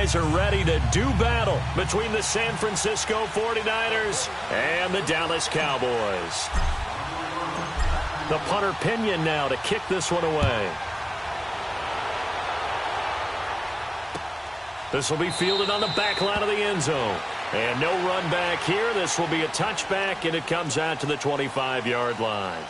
guys are ready to do battle between the San Francisco 49ers and the Dallas Cowboys. The punter Pinion now to kick this one away. This will be fielded on the back line of the end zone. And no run back here. This will be a touchback, and it comes out to the 25-yard line.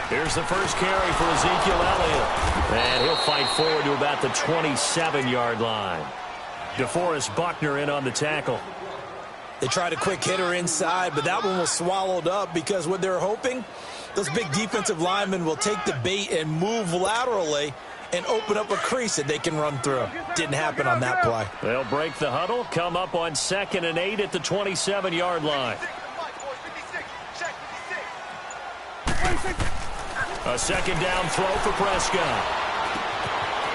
Here's the first carry for Ezekiel Elliott. And he'll fight forward to about the 27-yard line. DeForest Buckner in on the tackle. They tried a quick hitter inside, but that one was swallowed up because what they're hoping, those big defensive linemen will take the bait and move laterally and open up a crease that they can run through. Didn't happen on that play. They'll break the huddle, come up on 2nd and 8 at the 27-yard line. A second down throw for Prescott.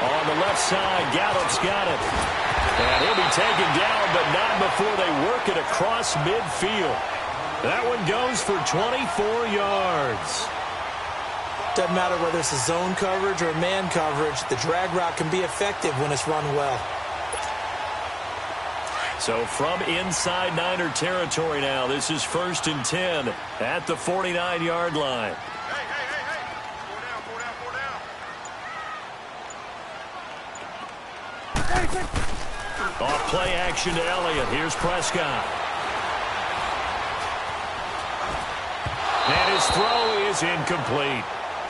On the left side, Gallup's got it. And he'll be taken down, but not before they work it across midfield. That one goes for 24 yards. Doesn't matter whether it's a zone coverage or man coverage, the drag route can be effective when it's run well. So from inside Niner territory now, this is 1st and 10 at the 49-yard line. Off play action to Elliott. Here's Prescott. And his throw is incomplete.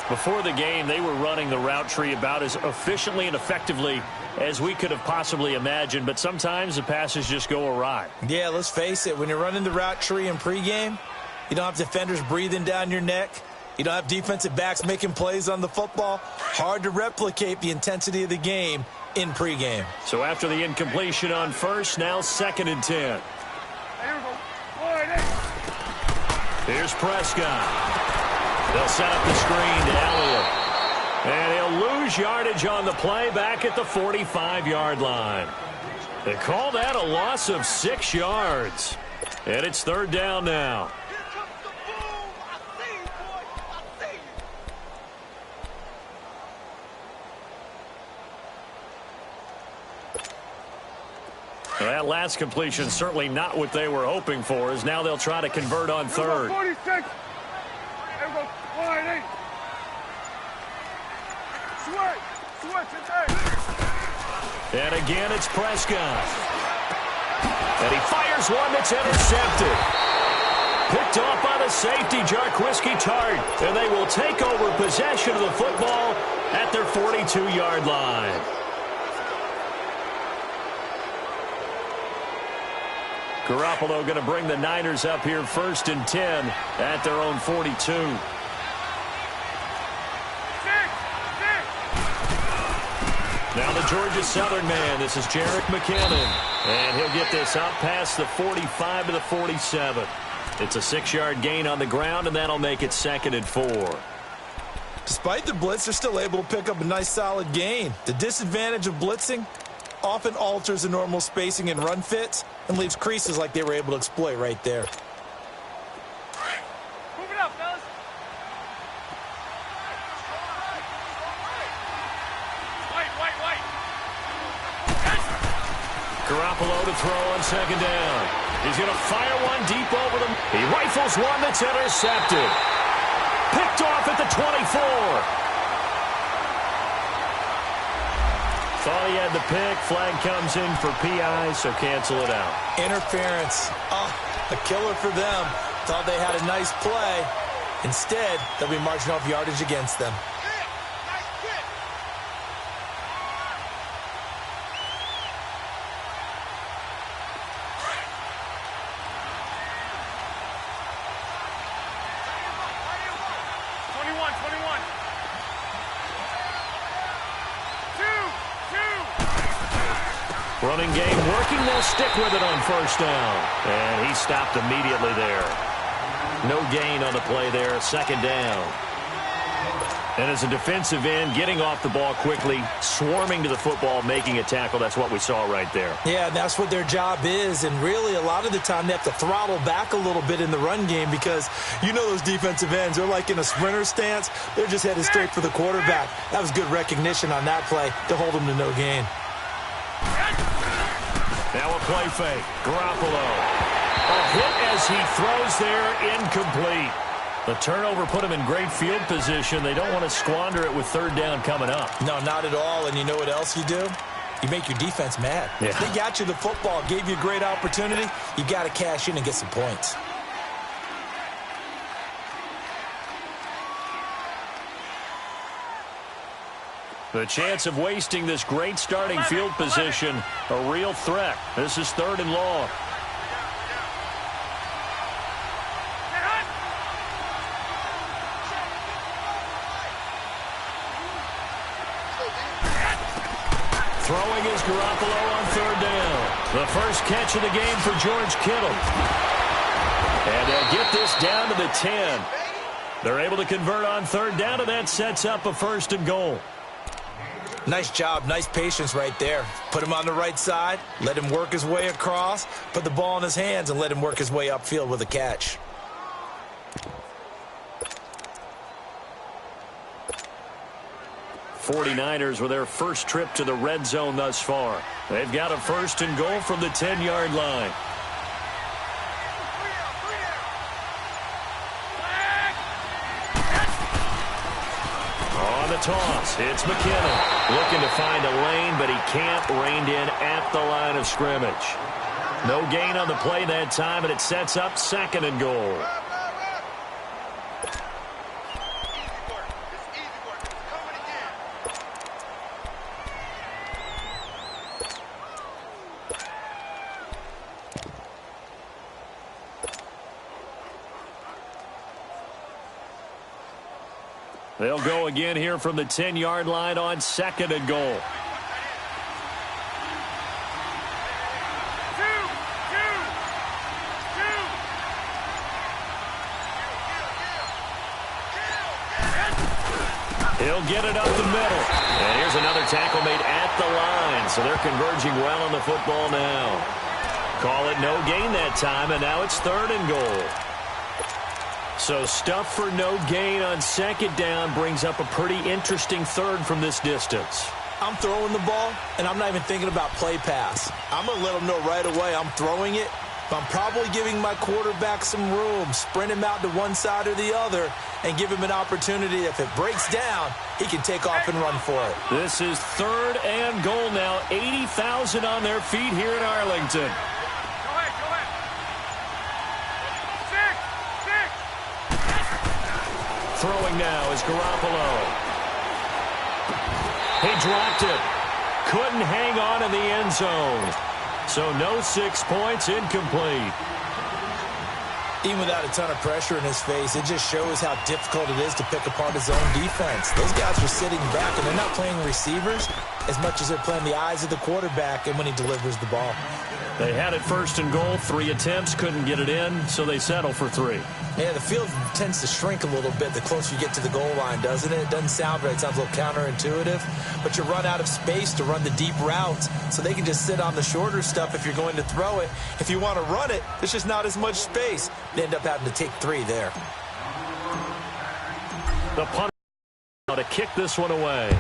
Before the game, they were running the route tree about as efficiently and effectively as we could have possibly imagined, but sometimes the passes just go awry. Yeah, let's face it. When you're running the route tree in pregame, you don't have defenders breathing down your neck. You don't have defensive backs making plays on the football. Hard to replicate the intensity of the game in pregame. So after the incompletion on first, now 2nd and 10. Here's Prescott. They'll set up the screen to Elliott. And he'll lose yardage on the play back at the 45-yard line. They call that a loss of 6 yards. And it's 3rd down now. Well, that last completion certainly not what they were hoping for, as now they'll try to convert on 3rd. And again, it's Prescott. And he fires one that's intercepted. Picked off by the safety, Jarquiski Tart. And they will take over possession of the football at their 42-yard line. Garoppolo going to bring the Niners up here 1st and 10 at their own 42. Now the Georgia Southern man. This is Jerick McKinnon. And he'll get this up past the 45 to the 47. It's a 6-yard gain on the ground, and that'll make it 2nd and 4. Despite the blitz, they're still able to pick up a nice solid gain. The disadvantage of blitzing often alters the normal spacing and run fits and leaves creases like they were able to exploit right there. Move it up, fellas. White. Garoppolo to throw on 2nd down. He's going to fire one deep over them. He rifles one that's intercepted. Picked off at the 24. Thought he had the pick. Flag comes in for PI, so cancel it out. Interference. Oh, a killer for them. Thought they had a nice play. Instead, they'll be marching off yardage against them. Two. Running game working. They'll stick with it on first down. And he stopped immediately there. No gain on the play there. Second down. And as a defensive end, getting off the ball quickly, swarming to the football, making a tackle. That's what we saw right there. Yeah, and that's what their job is. And really, a lot of the time, they have to throttle back a little bit in the run game because you know those defensive ends, they're like in a sprinter stance. They're just headed straight for the quarterback. That was good recognition on that play to hold them to no gain. Now a play fake. Garoppolo. A hit as he throws there, incomplete. The turnover put him in great field position. They don't want to squander it with third down coming up. No, not at all. And you know what else you do? You make your defense mad. Yeah. They got you the football, gave you a great opportunity. You got to cash in and get some points. The chance of wasting this great starting field position, a real threat. This is third and long. Throwing is Garoppolo on third down. The first catch of the game for George Kittle. And they'll get this down to the 10. They're able to convert on third down, and that sets up a first and goal. Nice job, nice patience right there. Put him on the right side, let him work his way across, put the ball in his hands, and let him work his way upfield with a catch. '49ers with their first trip to the red zone thus far. They've got a first and goal from the 10-yard line. On the toss, it's McKinnon. Looking to find a lane, but he can't. Reined in at the line of scrimmage. No gain on the play that time, and it sets up second and goal. They'll go again here from the 10-yard line on second and goal. He'll get it up the middle. And here's another tackle made at the line. So they're converging well on the football now. Call it no gain that time, and now it's third and goal. So stuff for no gain on second down brings up a pretty interesting third from this distance. I'm throwing the ball, and I'm not even thinking about play pass. I'm going to let them know right away I'm throwing it, but I'm probably giving my quarterback some room, sprint him out to one side or the other, and give him an opportunity. If it breaks down, he can take off and run for it. This is third and goal now. 80,000 on their feet here in Arlington. Throwing now is Garoppolo. He dropped it. Couldn't hang on in the end zone. So no 6 points, incomplete. Even without a ton of pressure in his face, it just shows how difficult it is to pick apart his own defense. Those guys are sitting back, and they're not playing receivers as much as they're playing the eyes of the quarterback and when he delivers the ball. They had it first and goal. 3 attempts, couldn't get it in, so they settle for 3. Yeah, the field tends to shrink a little bit the closer you get to the goal line, doesn't it? It doesn't sound right. It sounds a little counterintuitive. But you run out of space to run the deep routes, so they can just sit on the shorter stuff if you're going to throw it. If you want to run it, there's just not as much space. They end up having to take 3 there. The punter to kick this one away.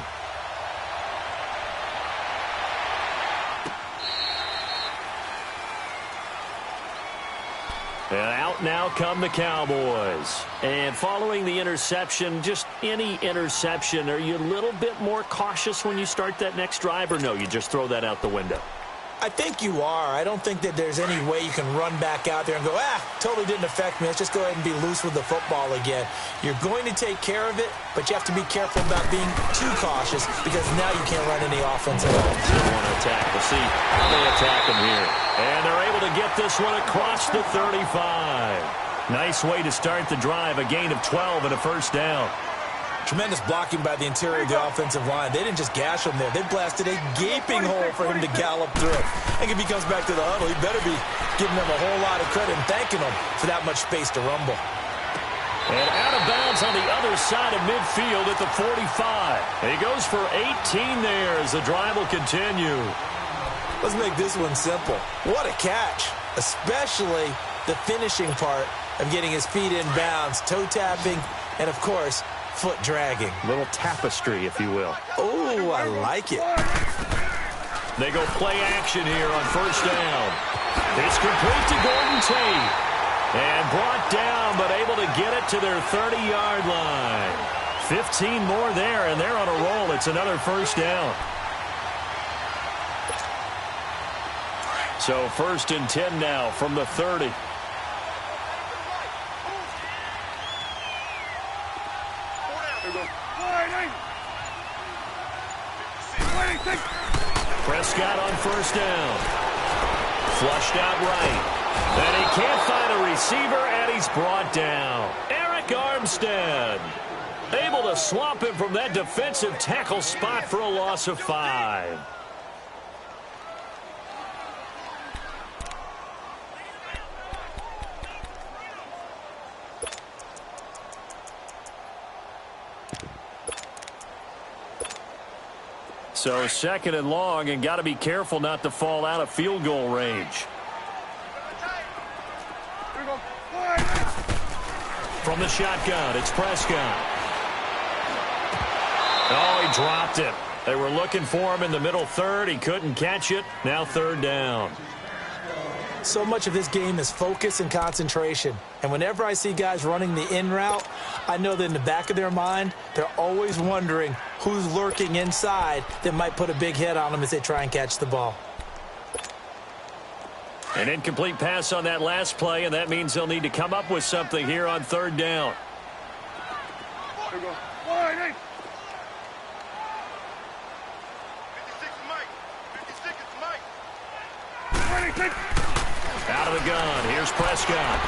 And out now come the Cowboys. And following the interception, just any interception, are you a little bit more cautious when you start that next drive, or no, you just throw that out the window? I think you are. I don't think that there's any way you can run back out there and go, totally didn't affect me. Let's just go ahead and be loose with the football again. You're going to take care of it, but you have to be careful about being too cautious because now you can't run any offense at all. Still want to attack. We'll see how they attack them here. And they're able to get this one across the 35. Nice way to start the drive. A gain of 12 and a first down. Tremendous blocking by the interior of the offensive line. They didn't just gash him there. They blasted a gaping hole for him to gallop through. I think if he comes back to the huddle, he better be giving them a whole lot of credit and thanking them for that much space to rumble. And out of bounds on the other side of midfield at the 45. He goes for 18 there as the drive will continue. Let's make this one simple. What a catch, especially the finishing part of getting his feet in bounds, toe tapping, and of course, foot dragging. Little tapestry, if you will. Oh, I like it. They go play action here on first down. It's complete to Gordon Tate. And brought down, but able to get it to their 30-yard line. 15 more there, and they're on a roll. It's another first down. So first and 10 now from the 30. Prescott on first down. Flushed out right. And he can't find a receiver, and he's brought down. Eric Armstead able to swamp him from that defensive tackle spot for a loss of 5. So second and long, and got to be careful not to fall out of field goal range. From the shotgun, it's Prescott. Oh, he dropped it. They were looking for him in the middle third. He couldn't catch it. Now third down. So much of this game is focus and concentration. And whenever I see guys running the in route, I know that in the back of their mind, they're always wondering who's lurking inside that might put a big hit on them as they try and catch the ball. An incomplete pass on that last play, and that means they'll need to come up with something here on third down. Out of the gun. Here's Prescott.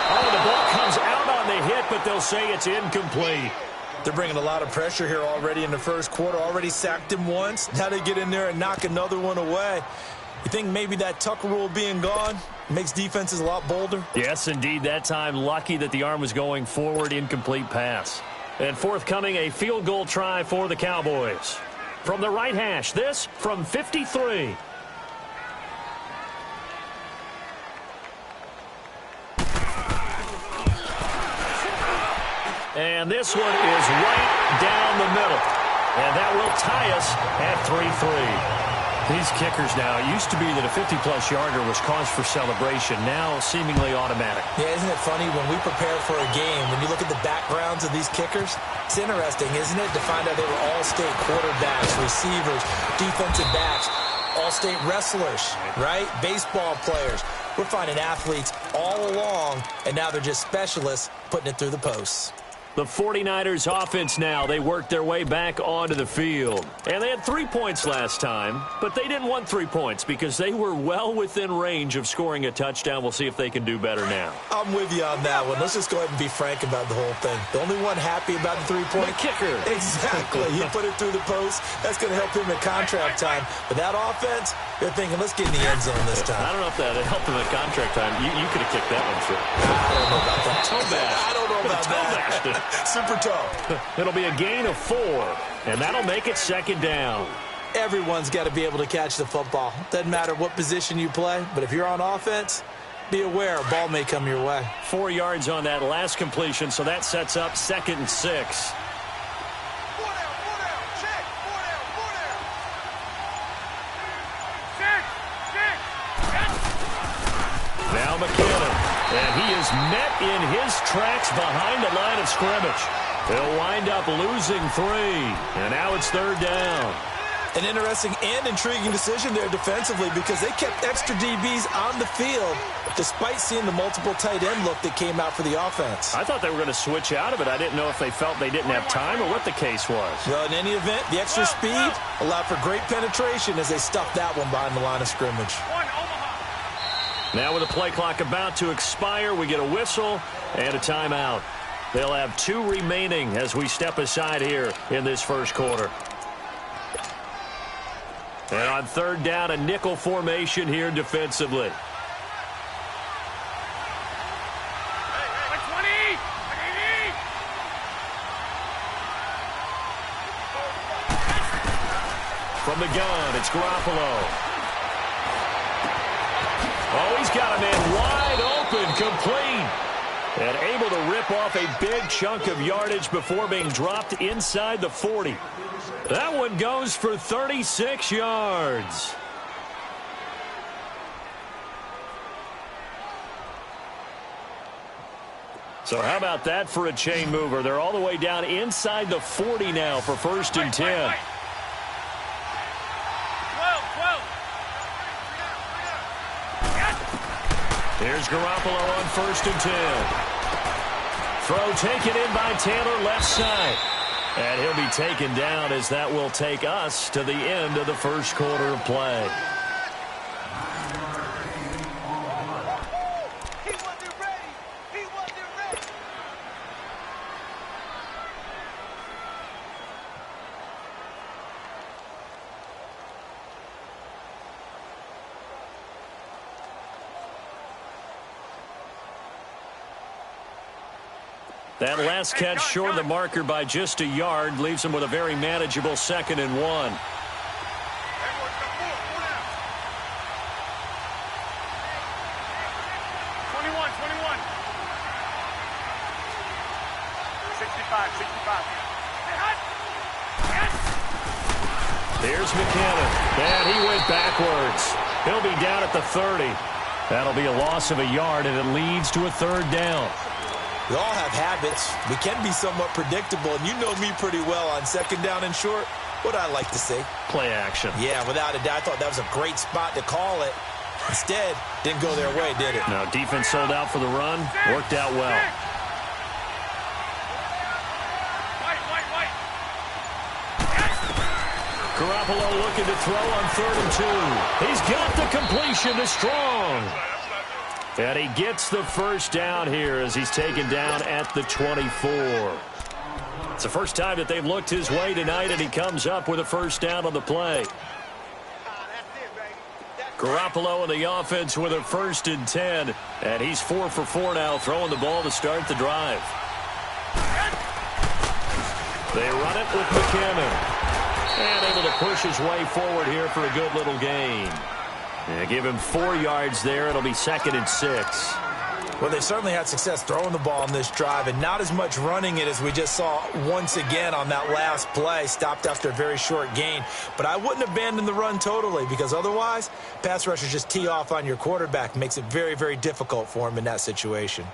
Oh, the ball comes out on the hit, but they'll say it's incomplete. They're bringing a lot of pressure here already in the first quarter. Already sacked him once. Now they get in there and knock another one away. You think maybe that tuck rule being gone makes defenses a lot bolder? Yes, indeed. That time, lucky that the arm was going forward. Incomplete pass. And forthcoming, a field goal try for the Cowboys. From the right hash, this from 53. And this one is right down the middle. And that will tie us at 3-3. These kickers now, it used to be that a 50-plus yarder was cause for celebration. Now seemingly automatic. Yeah, isn't it funny when we prepare for a game, when you look at the backgrounds of these kickers, it's interesting, isn't it, to find out they were all-state quarterbacks, receivers, defensive backs, all-state wrestlers, right? Baseball players. We're finding athletes all along, and now they're just specialists putting it through the posts. The 49ers offense now, they worked their way back onto the field. And they had 3 points last time, but they didn't want 3 points because they were well within range of scoring a touchdown. We'll see if they can do better now. I'm with you on that one. Let's just go ahead and be frank about the whole thing. The only one happy about the 3-point kicker. Exactly. He put it through the post. That's going to help him at contract time. But that offense, they're thinking, let's get in the end zone this time. I don't know if that helped him at contract time. You could have kicked that one through. I don't know about that. Toe bash. I don't know about that. Super tough. It'll be a gain of 4, and that'll make it second down. Everyone's got to be able to catch the football. Doesn't matter what position you play, but if you're on offense, be aware a ball may come your way. 4 yards on that last completion, so that sets up 2nd and 6. Now McKinnon, and he is met in his tracks behind the line of scrimmage. They'll wind up losing 3, and now it's third down. An interesting and intriguing decision there defensively because they kept extra DBs on the field despite seeing the multiple tight end look that came out for the offense. I thought they were going to switch out of it. I didn't know if they felt they didn't have time or what the case was. Well, in any event, the extra speed allowed for great penetration as they stuffed that one behind the line of scrimmage. Now with the play clock about to expire, we get a whistle and a timeout. They'll have 2 remaining as we step aside here in this first quarter. And on third down, a nickel formation here defensively. From the gun, it's Garoppolo. Oh, he's got a man wide open, complete. And able to rip off a big chunk of yardage before being dropped inside the 40. That one goes for 36 yards. So how about that for a chain mover? They're all the way down inside the 40 now for first and 10. Here's Garoppolo on first and 10. Throw taken in by Taylor left side. And he'll be taken down as that will take us to the end of the first quarter of play. That last catch short of the marker by just a yard leaves him with a very manageable 2nd and 1. 21, 21. 65. Here's McKinnon. And he went backwards. He'll be down at the 30. That'll be a loss of a yard, and it leads to a third down. We all have habits. We can be somewhat predictable, and you know me pretty well on 2nd down and short. What I like to say? Play action. Yeah, without a doubt. I thought that was a great spot to call it. Instead, didn't go their way, did it? No, defense sold out for the run. Worked out well. Garoppolo looking to throw on 3rd and 2. He's got the completion to Strong. And he gets the first down here as he's taken down at the 24. It's the first time that they've looked his way tonight, and he comes up with a first down on the play. Garoppolo in the offense with a 1st and 10. And he's 4 for 4 now, throwing the ball to start the drive. They run it with McKinnon. And able to push his way forward here for a good little gain. Yeah, give him 4 yards there. It'll be 2nd and 6. Well, they certainly had success throwing the ball on this drive, and not as much running it as we just saw once again on that last play. Stopped after a very short gain. But I wouldn't abandon the run totally, because otherwise, pass rushers just tee off on your quarterback. Makes it very, very difficult for him in that situation.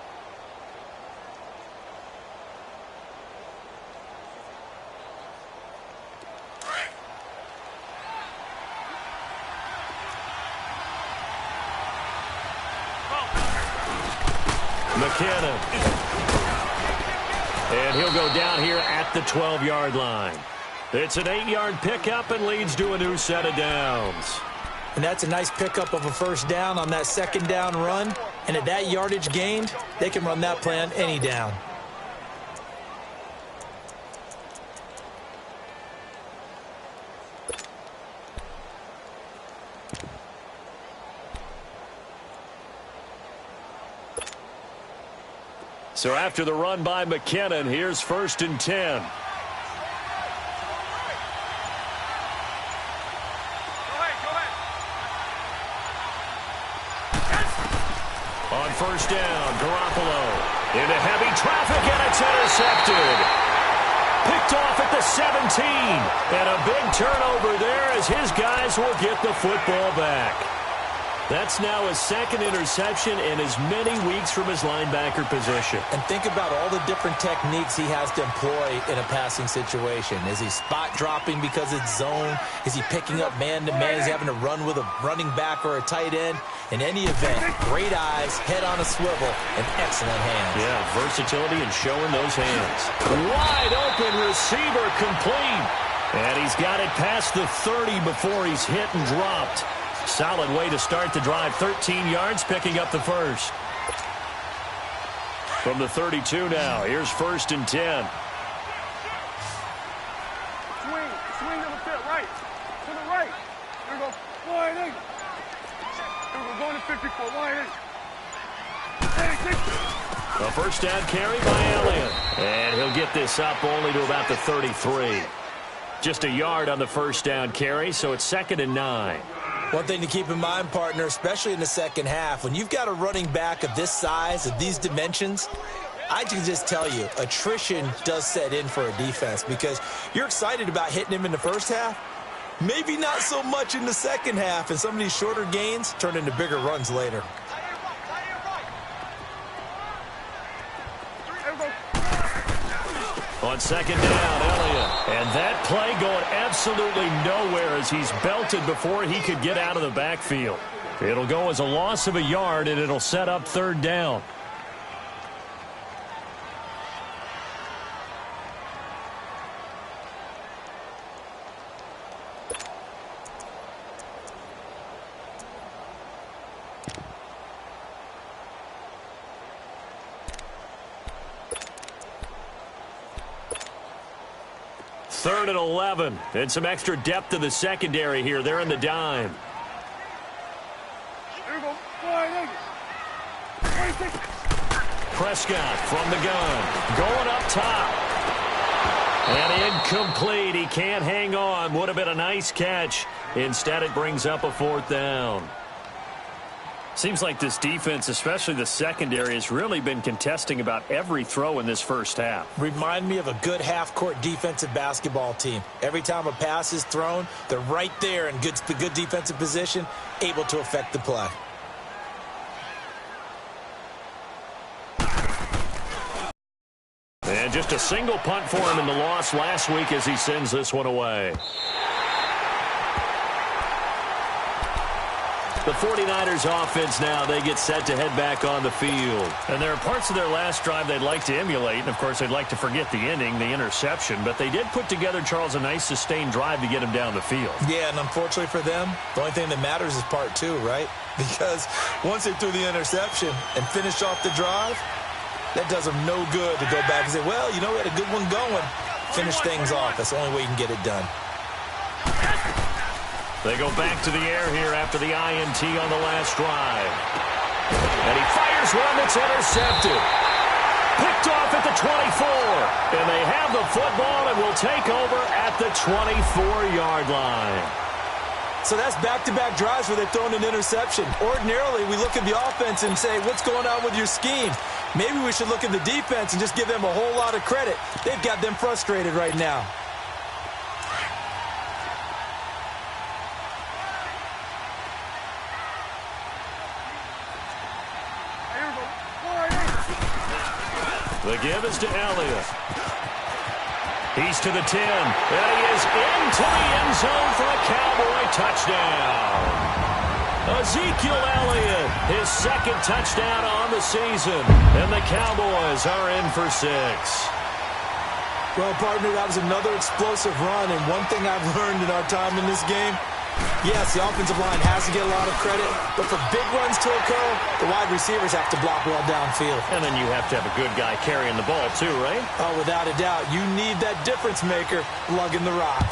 McKinnon. And he'll go down here at the 12-yard line. It's an 8-yard pickup and leads to a new set of downs. And that's a nice pickup of a first down on that 2nd down run. And at that yardage gained, they can run that play on any down. So after the run by McKinnon, here's 1st and 10. On first down, Garoppolo into heavy traffic, and it's intercepted. Picked off at the 17. And a big turnover there as his guys will get the football back. That's now his 2nd interception in as many weeks from his linebacker position. And think about all the different techniques he has to employ in a passing situation. Is he spot dropping because it's zone? Is he picking up man-to-man? Is he having to run with a running back or a tight end? In any event, great eyes, head on a swivel, and excellent hands. Yeah, versatility and showing those hands. Wide open receiver complete. And he's got it past the 30 before he's hit and dropped. Solid way to start the drive. 13 yards, picking up the first. From the 32 now, here's 1st and 10. Swing to the field, right. To the right. Here we go. Wide eight. Here we go. Going to 54. Wide eight. A first down carry by Elliott. And he'll get this up only to about the 33. Just a yard on the first down carry, so it's 2nd and 9. One thing to keep in mind, partner, especially in the second half, when you've got a running back of this size, of these dimensions, I can just tell you, attrition does set in for a defense because you're excited about hitting him in the first half. Maybe not so much in the second half, and some of these shorter gains turn into bigger runs later. On 2nd down, Elliott. And that play going absolutely nowhere as he's belted before he could get out of the backfield. It'll go as a loss of a yard, and it'll set up 3rd down. Third and 11, and some extra depth to the secondary here. They're in the dime. Here we go. Prescott from the gun, going up top. And incomplete. He can't hang on. Would have been a nice catch. Instead, it brings up a 4th down. Seems like this defense, especially the secondary, has really been contesting about every throw in this first half. Remind me of a good half-court defensive basketball team. Every time a pass is thrown, they're right there in good defensive position, able to affect the play. And just a single punt for him in the loss last week as he sends this one away. The 49ers offense now, they get set to head back on the field. And there are parts of their last drive they'd like to emulate. And, of course, they'd like to forget the ending, the interception. But they did put together, Charles, a nice sustained drive to get him down the field. Yeah, and unfortunately for them, the only thing that matters is part 2, right? Because once they threw the interception and finished off the drive, that does them no good to go back and say, well, you know, we had a good one going. Finish things off. That's the only way you can get it done. They go back to the air here after the INT on the last drive. And he fires one that's intercepted. Picked off at the 24. And they have the football and will take over at the 24-yard line. So that's back-to-back drives where they've thrown an interception. Ordinarily, we look at the offense and say, what's going on with your scheme? Maybe we should look at the defense and just give them a whole lot of credit. They've got them frustrated right now. The give is to Elliott. He's to the 10. And he is into the end zone for a Cowboy touchdown. Ezekiel Elliott, his 2nd touchdown on the season. And the Cowboys are in for 6. Well, partner, that was another explosive run. And one thing I've learned in our time in this game, yes, the offensive line has to get a lot of credit, but for big runs to occur, the wide receivers have to block well downfield. And then you have to have a good guy carrying the ball too, right? Oh, without a doubt. You need that difference maker lugging the rock.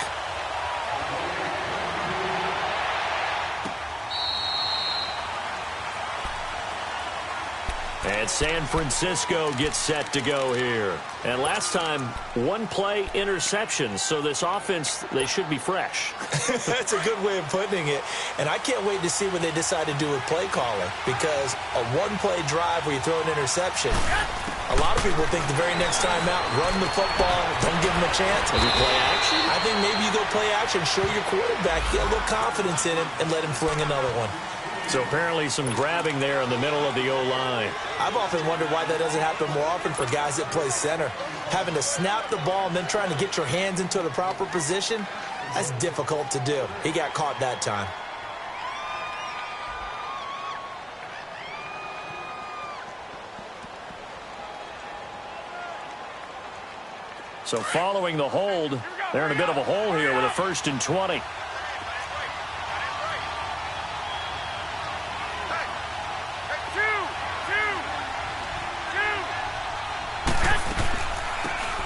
And San Francisco gets set to go here. And last time, 1-play interceptions. So this offense, they should be fresh. That's a good way of putting it. And I can't wait to see what they decide to do with play calling. Because a 1-play drive where you throw an interception, a lot of people think the very next time out, run the football, don't give them a chance. Maybe play action? I think maybe you go play action, show your quarterback, get a little confidence in him, and let him fling another one. So apparently some grabbing there in the middle of the O-line. I've often wondered why that doesn't happen more often for guys that play center. Having to snap the ball and then trying to get your hands into the proper position, that's difficult to do. He got caught that time. So following the hold, they're in a bit of a hole here with a 1st and 20.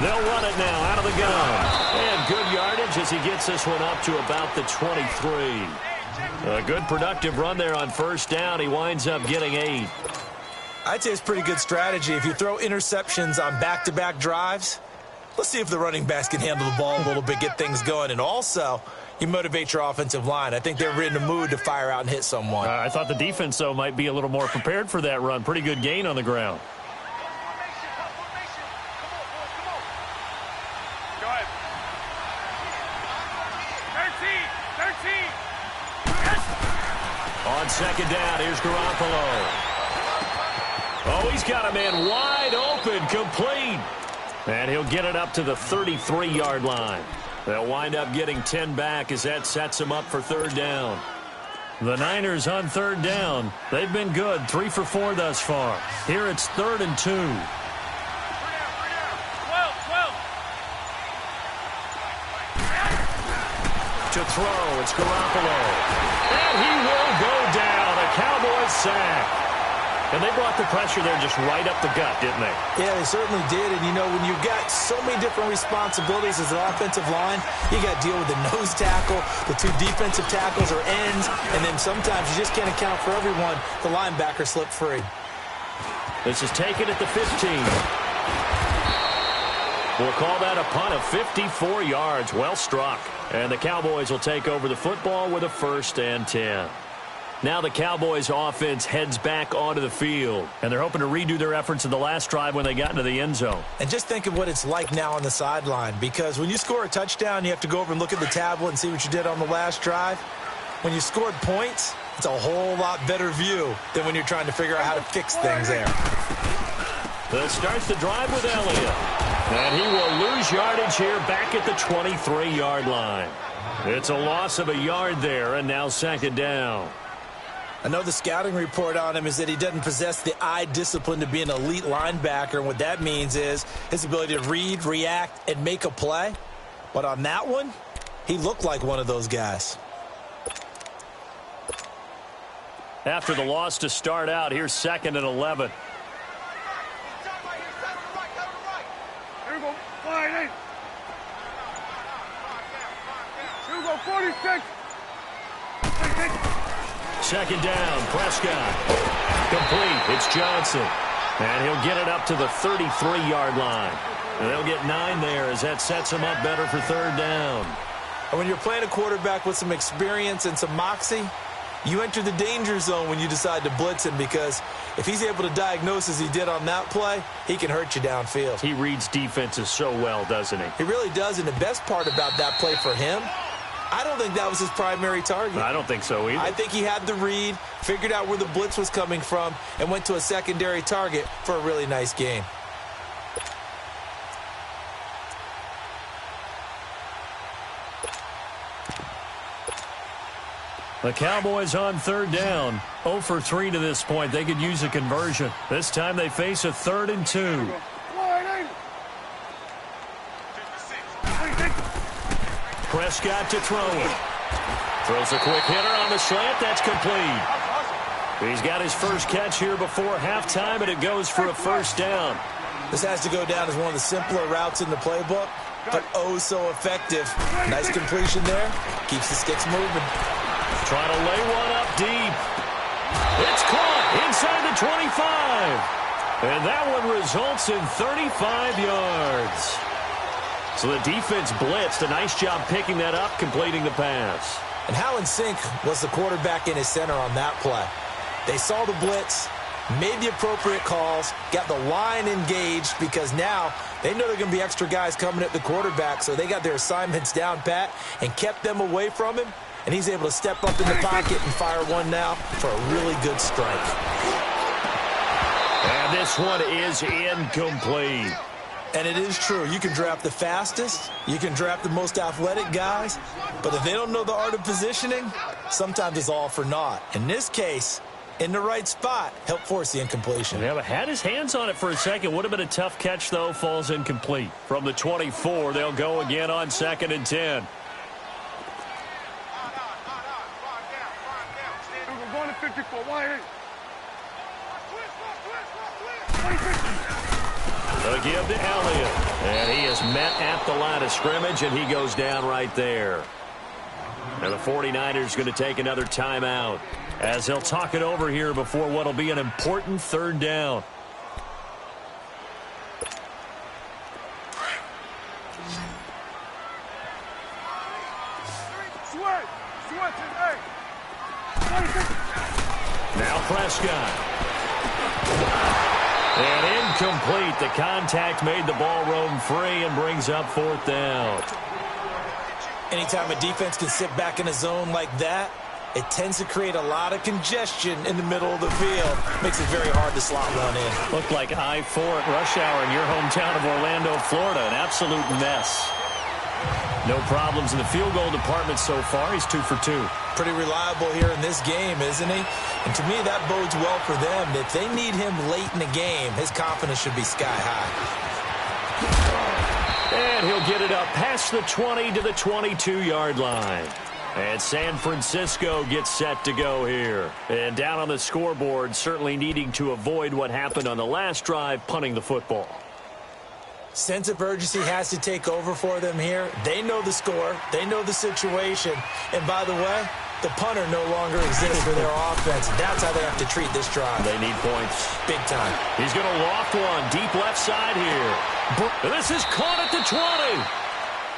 They'll run it now out of the gun. And good yardage as he gets this one up to about the 23. A good productive run there on first down. He winds up getting 8. I'd say it's pretty good strategy. If you throw interceptions on back-to-back drives, let's see if the running backs can handle the ball a little bit, get things going. And also, you motivate your offensive line. I think they're in the mood to fire out and hit someone. I thought the defense, though, might be a little more prepared for that run. Pretty good gain on the ground. On second down, here's Garoppolo. Oh, he's got a man wide open, complete. And he'll get it up to the 33-yard line. They'll wind up getting 10 back as that sets him up for third down. The Niners on third down. They've been good, 3 for 4 thus far. Here it's 3rd and 2. 12. To throw, it's Garoppolo. And he will go down. A Cowboys sack. And they brought the pressure there just right up the gut, didn't they? Yeah, they certainly did. And, you know, when you've got so many different responsibilities as an offensive line, you got to deal with the nose tackle, the 2 defensive tackles or ends, and then sometimes you just can't account for everyone. The linebacker slipped free. This is taken at the 15. We'll call that a punt of 54 yards. Well struck. And the Cowboys will take over the football with a 1st and 10. Now the Cowboys offense heads back onto the field. And they're hoping to redo their efforts in the last drive when they got into the end zone. And just think of what it's like now on the sideline. Because when you score a touchdown, you have to go over and look at the tablet and see what you did on the last drive. When you scored points, it's a whole lot better view than when you're trying to figure out how to fix things there. That starts the drive with Elliott. And he will lose yardage here back at the 23-yard line. It's a loss of a yard there, and now 2nd down. I know the scouting report on him is that he doesn't possess the eye discipline to be an elite linebacker. And what that means is his ability to read, react, and make a play. But on that one, he looked like one of those guys. After the loss to start out, here's 2nd and 11. Here we go. Fine, hey. Here we go. 46. Second down, Prescott. Complete. It's Johnson. And he'll get it up to the 33-yard line. And they'll get 9 there as that sets him up better for third down. And when you're playing a quarterback with some experience and some moxie, you enter the danger zone when you decide to blitz him, because if he's able to diagnose as he did on that play, he can hurt you downfield. He reads defenses so well, doesn't he? He really does, and the best part about that play for him, I don't think that was his primary target. I don't think so either. I think he had the read, figured out where the blitz was coming from, and went to a secondary target for a really nice game. The Cowboys on third down. 0 for 3 to this point. They could use a conversion. This time they face a 3rd and 2. Prescott to throw it. Throws a quick hitter on the slant. That's complete. He's got his first catch here before halftime, and it goes for a 1st down. This has to go down as one of the simpler routes in the playbook, but oh so effective. Nice completion there. Keeps the sticks moving. Trying to lay one up deep. It's caught inside the 25. And that one results in 35 yards. So the defense blitzed. A nice job picking that up, completing the pass. And how in sync was the quarterback in his center on that play? They saw the blitz, made the appropriate calls, got the line engaged, because now they know there are going to be extra guys coming at the quarterback, so they got their assignments down pat and kept them away from him, and he's able to step up in the pocket and fire one now for a really good strike. And this one is incomplete. And it is true. You can draft the fastest. You can draft the most athletic guys. But if they don't know the art of positioning, sometimes it's all for naught. In this case, in the right spot, helped force the incompletion. Yeah, but had his hands on it for a second. Would have been a tough catch, though. Falls incomplete. From the 24, they'll go again on 2nd and 10. We're going to 54. Why? The give to Elliott. And he is met at the line of scrimmage, and he goes down right there. And the 49ers going to take another timeout as they'll talk it over here before what will be an important third down. Now Prescott. And incomplete. The contact made the ball roam free and brings up fourth down. Anytime a defense can sit back in a zone like that, it tends to create a lot of congestion in the middle of the field. Makes it very hard to slot one in. Looked like I-4 at rush hour in your hometown of Orlando, Florida. An absolute mess. No problems in the field goal department so far. He's 2 for 2. Pretty reliable here in this game, isn't he? And to me, that bodes well for them. If they need him late in the game, his confidence should be sky high. And he'll get it up past the 20 to the 22-yard line. And San Francisco gets set to go here. And down on the scoreboard, certainly needing to avoid what happened on the last drive, punting the football. Sense of urgency has to take over for them here. They know the score. They know the situation. And by the way, the punter no longer exists for their offense. That's how they have to treat this drive. They need points. Big time. He's going to loft one deep left side here. And this is caught at the 20.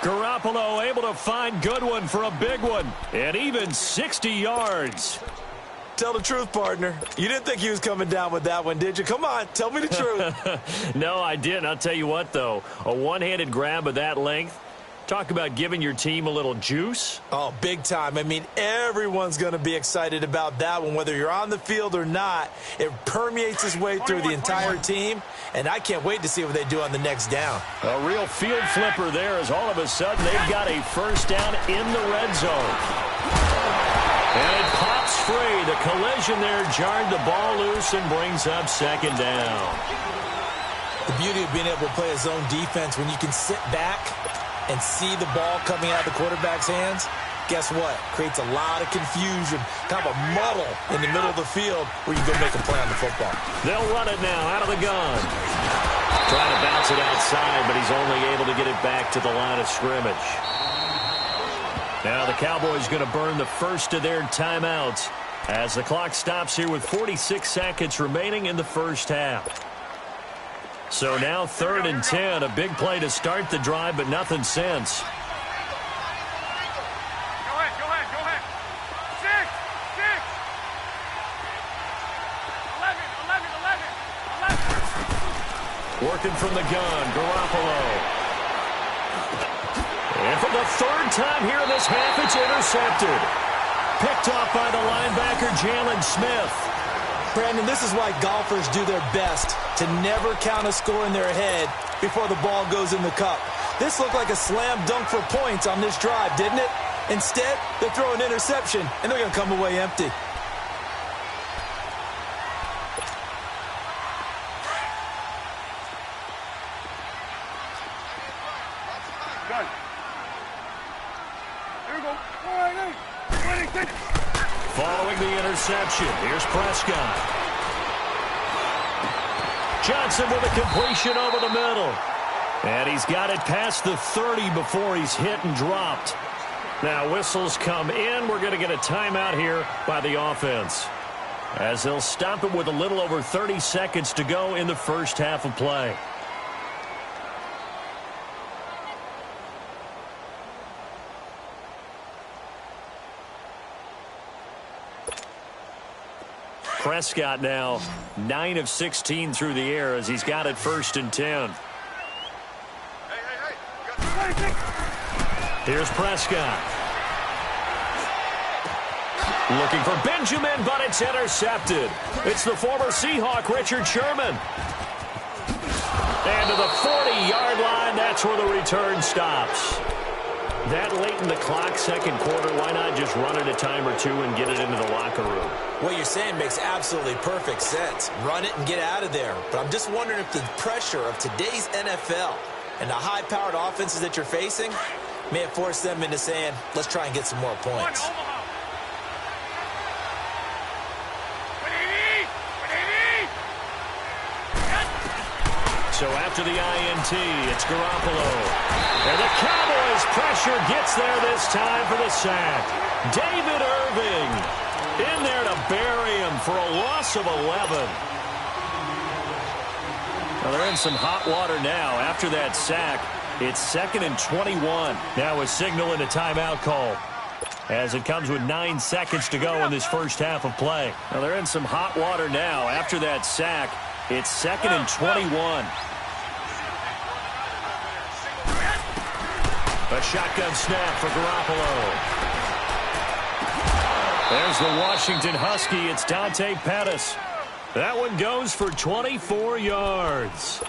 Garoppolo able to find Goodwin for a big one. And even 60 yards. Tell the truth, partner. You didn't think he was coming down with that one, did you? Come on, tell me the truth. No, I didn't. I'll tell you what, though. A one-handed grab of that length. Talk about giving your team a little juice. Oh, big time. I mean, everyone's going to be excited about that one, whether you're on the field or not. It permeates its way through the entire team, and I can't wait to see what they do on the next down. A real field flipper there as all of a sudden they've got a first down in the red zone. And it pops free. The collision there jarred the ball loose and brings up second down. The beauty of being able to play a zone defense when you can sit back and see the ball coming out of the quarterback's hands, guess what? Creates a lot of confusion, kind of a muddle in the middle of the field where you go make a play on the football. They'll run it now out of the gun. Trying to bounce it outside, but he's only able to get it back to the line of scrimmage. Now the Cowboys going to burn the first of their timeouts as the clock stops here with 46 seconds remaining in the first half. So now 3rd and 10, a big play to start the drive, but nothing since. Go ahead. 6. 11. Working from the gun, Garoppolo. And for the 3rd time here in this half, it's intercepted. Picked off by the linebacker, Jalen Smith. Brandon, this is why golfers do their best to never count a score in their head before the ball goes in the cup. This looked like a slam dunk for points on this drive, didn't it? Instead, they throw an interception, and they're going to come away empty. Done. Here we go. 26. Following the interception, here's Prescott. Johnson with a completion over the middle. And he's got it past the 30 before he's hit and dropped. Now whistles come in. We're going to get a timeout here by the offense, as they'll stop it with a little over 30 seconds to go in the first half of play. Prescott now 9 of 16 through the air as he's got it 1st and 10. Here's Prescott. Looking for Benjamin, but it's intercepted. It's the former Seahawk, Richard Sherman. And to the 40-yard line, that's where the return stops. That late in the clock, 2nd quarter, why not just run it a time or two and get it into the locker room? What you're saying makes absolutely perfect sense. Run it and get out of there. But I'm just wondering if the pressure of today's NFL and the high-powered offenses that you're facing may have forced them into saying, let's try and get some more points. So after the INT, it's Garoppolo. And the Cowboys pressure gets there this time for the sack. David Irving in there to bury him for a loss of 11. Well, they're in some hot water now after that sack. It's 2nd and 21. Now a signal and a timeout call, as it comes with 9 seconds to go in this first half of play. Now they're in some hot water now after that sack. It's 2nd and 21. A shotgun snap for Garoppolo. There's the Washington Husky. It's Dante Pettis. That one goes for 24 yards.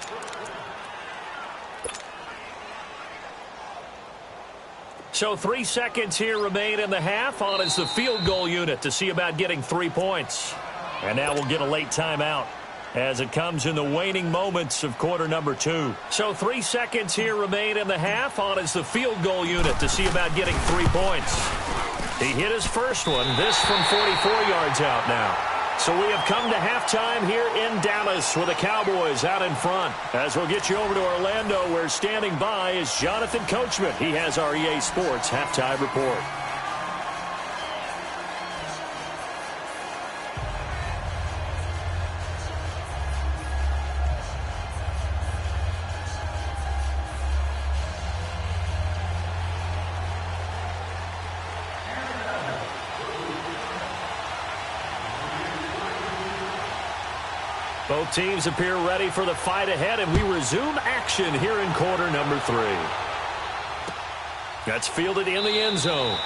So 3 seconds here remain in the half. On is the field goal unit to see about getting 3 points. And now we'll get a late timeout as it comes in the waning moments of quarter number 2. So 3 seconds here remain in the half. On is the field goal unit to see about getting 3 points. He hit his first one. This from 44 yards out now. So we have come to halftime here in Dallas with the Cowboys out in front. As we'll get you over to Orlando, where standing by is Jonathan Coachman. He has our EA Sports halftime report. Both teams appear ready for the fight ahead, and we resume action here in quarter number 3. That's fielded in the end zone.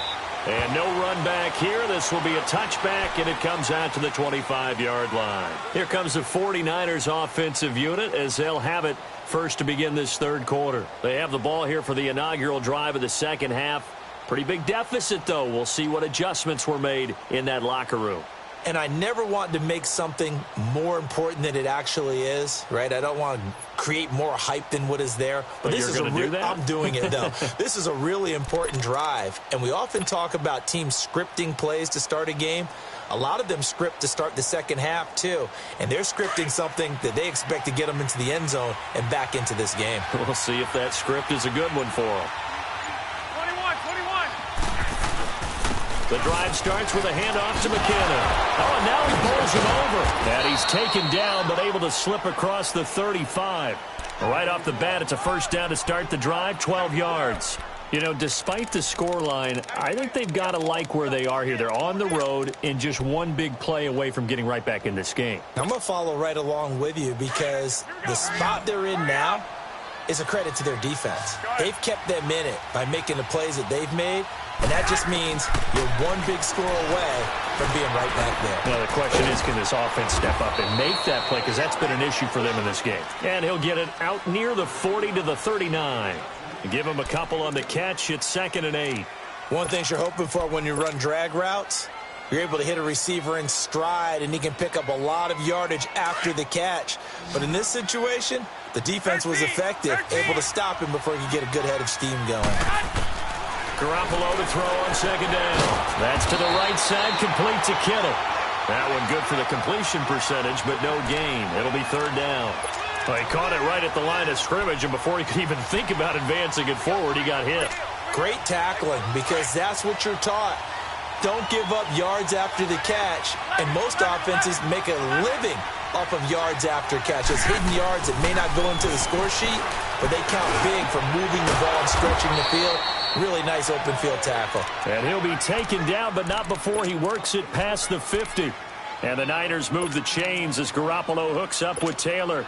And no run back here. This will be a touchback, and it comes out to the 25-yard line. Here comes the 49ers offensive unit as they'll have it first to begin this third quarter. They have the ball here for the inaugural drive of the second half. Pretty big deficit, though. We'll see what adjustments were made in that locker room. And I never want to make something more important than it actually is, right? I don't want to create more hype than what is there. But this is do that? I'm doing it, though. This is a really important drive. And we often talk about teams scripting plays to start a game. A lot of them script to start the second half, too. And they're scripting something that they expect to get them into the end zone and back into this game. We'll see if that script is a good one for them. The drive starts with a handoff to McKinnon. Oh, and now he pulls him over. And he's taken down, but able to slip across the 35. Right off the bat, it's a first down to start the drive, 12 yards. You know, despite the scoreline, I think they've got to like where they are here. They're on the road and just one big play away from getting right back in this game. I'm going to follow right along with you because the spot they're in now is a credit to their defense. They've kept them in it by making the plays that they've made. And that just means you're one big score away from being right back there. Now the question is, can this offense step up and make that play? Because that's been an issue for them in this game. And he'll get it out near the 40 to the 39. Give him a couple on the catch. It's 2nd and 8. One thing you're hoping for when you run drag routes, you're able to hit a receiver in stride, and he can pick up a lot of yardage after the catch. But in this situation, the defense was effective, able to stop him before he could get a good head of steam going. Garoppolo to throw on 2nd down. That's to the right side, complete to Kittle. That one good for the completion percentage, but no gain. It'll be 3rd down. Well, he caught it right at the line of scrimmage, and before he could even think about advancing it forward, he got hit. Great tackling, because that's what you're taught. Don't give up yards after the catch, and most offenses make a living off of yards after catch. Those hidden yards that may not go into the score sheet, but they count big for moving the ball and stretching the field. Really nice open field tackle. And he'll be taken down, but not before he works it past the 50. And the Niners move the chains as Garoppolo hooks up with Taylor.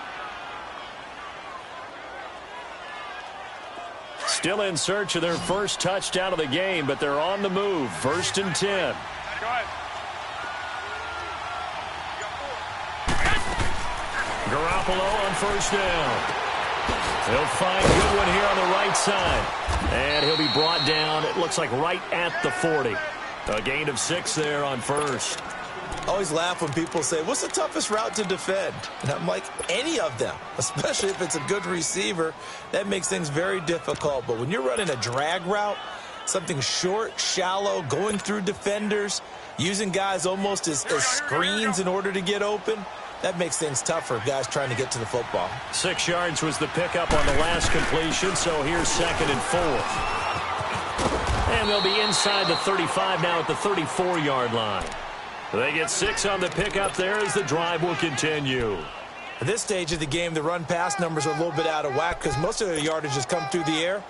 Still in search of their first touchdown of the game, but they're on the move. 1st and 10. Garoppolo on 1st down. He'll find Goodwin here on the right side. And he'll be brought down, it looks like right at the 40. A gain of 6 there on 1st. I always laugh when people say, what's the toughest route to defend? And I'm like, any of them, especially if it's a good receiver. That makes things very difficult. But when you're running a drag route, something short, shallow, going through defenders, using guys almost as screens in order to get open, That makes things tough for guys trying to get to the football. 6 yards was the pickup on the last completion, so here's 2nd and 4. And they'll be inside the 35 now at the 34-yard line. They get 6 on the pickup there as the drive will continue. At this stage of the game, the run-pass numbers are a little bit out of whack because most of their yardage has come through the air.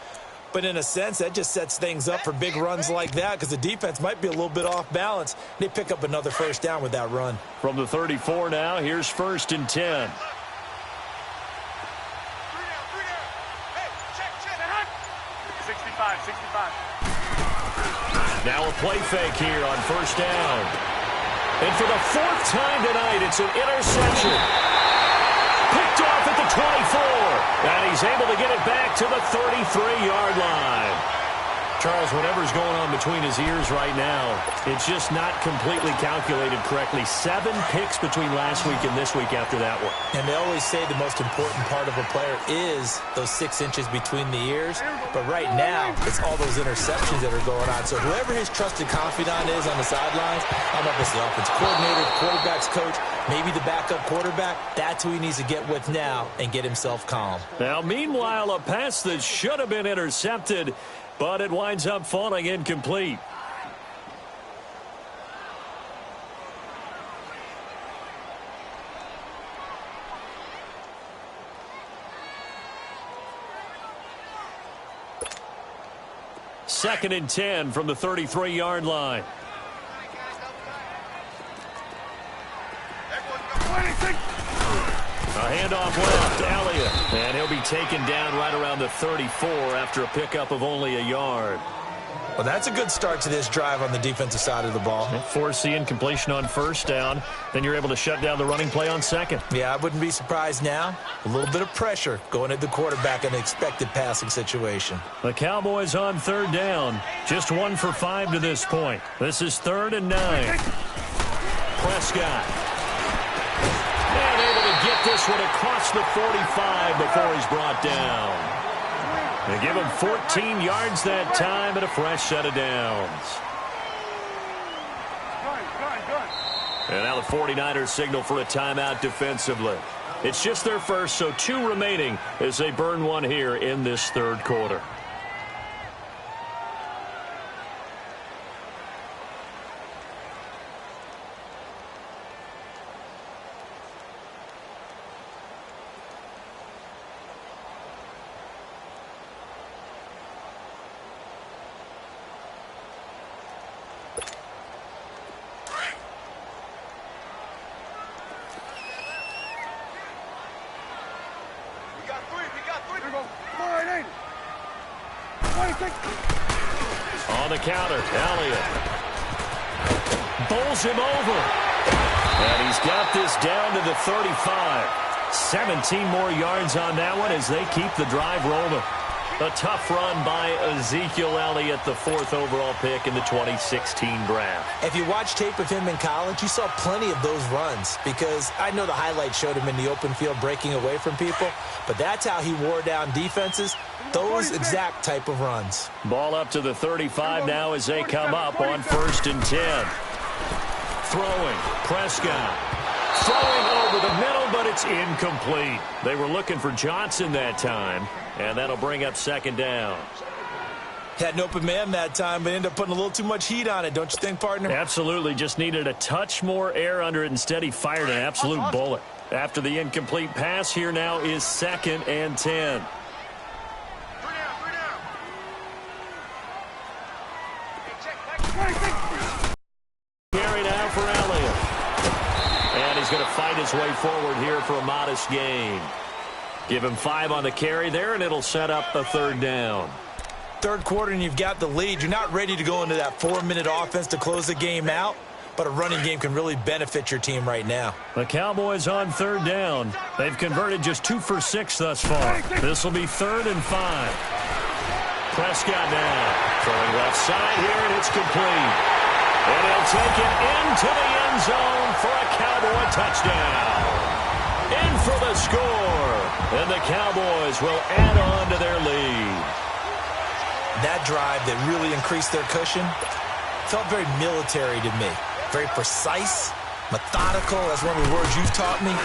But in a sense, that just sets things up for big runs like that because the defense might be a little bit off balance. They pick up another first down with that run. From the 34 now, here's 1st and 10. Now a play fake here on 1st down. And for the 4th time tonight, it's an interception. Picked off at the 24. And he's able to get it back to the 33-yard line. Charles, whatever's going on between his ears right now, it's just not completely calculated correctly. 7 picks between last week and this week after that one. And they always say the most important part of a player is those 6 inches between the ears. But right now, it's all those interceptions that are going on. So whoever his trusted confidant is on the sidelines, I don't know if it's the offensive coordinator, the quarterback's coach, maybe the backup quarterback, that's who he needs to get with now and get himself calm. Now, meanwhile, a pass that should have been intercepted, but it winds up falling incomplete. Second and 10 from the 33-yard line. A handoff left, Elliott. And he'll be taken down right around the 34 after a pickup of only a yard. Well, that's a good start to this drive on the defensive side of the ball. Force the incompletion on 1st down. Then you're able to shut down the running play on 2nd. Yeah, I wouldn't be surprised now. A little bit of pressure going at the quarterback in an expected passing situation. The Cowboys on 3rd down. Just 1 for 5 to this point. This is 3rd and 9. Prescott. And able to get this one across the 45 before he's brought down. They give him 14 yards that time and a fresh set of downs. And now the 49ers signal for a timeout defensively. It's just their first, so 2 remaining as they burn one here in this 3rd quarter. On the counter, Elliott bowls him over. And he's got this down to the 35. 17 more yards on that one as they keep the drive rolling. A tough run by Ezekiel Elliott, the 4th overall pick in the 2016 draft. If you watch tape of him in college, you saw plenty of those runs because I know the highlights showed him in the open field breaking away from people, but that's how he wore down defenses, those exact type of runs. Ball up to the 35 now as they come up on 1st and 10. Throwing, Prescott. Throwing over the middle, but it's incomplete. They were looking for Johnson that time, and that'll bring up 2nd down. Had an open man that time, but ended up putting a little too much heat on it, don't you think, partner? Absolutely. Just needed a touch more air under it. Instead, he fired an absolute bullet. After the incomplete pass, here now is 2nd and 10. Carried out for Elliott. And he's going to fight his way forward here for a modest gain. Give him 5 on the carry there, and it'll set up a 3rd down. 3rd quarter, and you've got the lead. You're not ready to go into that 4-minute offense to close the game out, but a running game can really benefit your team right now. The Cowboys on 3rd down. They've converted just 2 for 6 thus far. This will be 3rd and 5. Prescott now throwing left side here, and it's complete. And he'll take it into the end zone for a Cowboy touchdown. In for the score. And the Cowboys will add on to their lead. That drive that really increased their cushion felt very military to me. Very precise, Methodical, that's one of the words you've taught me,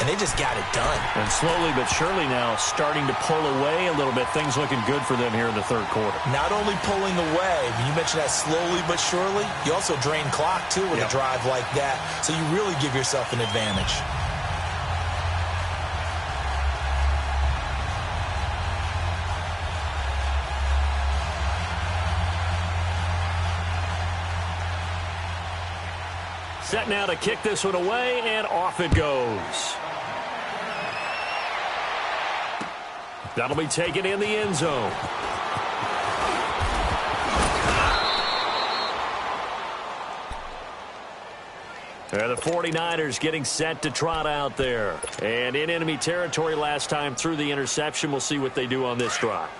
and they just got it done. And slowly but surely now starting to pull away a little bit. Things looking good for them here in the third quarter. Not only pulling away, but you mentioned that slowly but surely, you also drain clock, too, with a drive like that. So you really give yourself an advantage. Set now to kick this one away, and off it goes. That'll be taken in the end zone. The 49ers getting set to trot out there. And in enemy territory last time through the interception. We'll see what they do on this drive.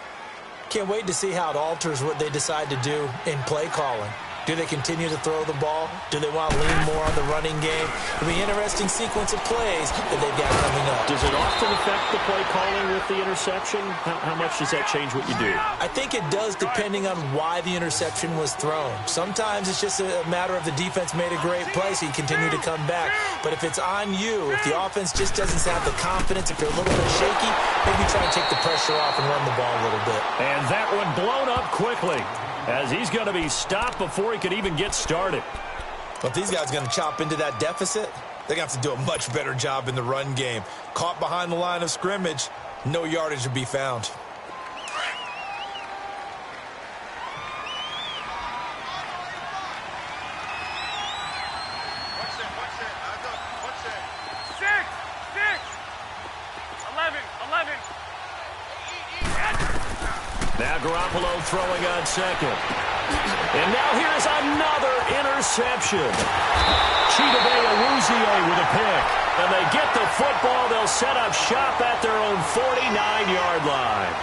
Can't wait to see how it alters what they decide to do in play calling. Do they continue to throw the ball? Do they want to lean more on the running game? It'll be an interesting sequence of plays that they've got coming up. Does it often affect the play calling with the interception? How much does that change what you do? I think it does depending on why the interception was thrown. Sometimes it's just a matter of the defense made a great play, so you continue to come back. But if it's on you, if the offense just doesn't have the confidence, if they're a little bit shaky, maybe try and take the pressure off and run the ball a little bit. And that one blown up quickly, as he's going to be stopped before he could even get started. Well, if these guys are going to chop into that deficit, they're going to have to do a much better job in the run game. Caught behind the line of scrimmage, no yardage to be found. Now Garoppolo throwing on second. And now here's another interception. Chidobe Awuzie with a pick. And they get the football. They'll set up shop at their own 49-yard line.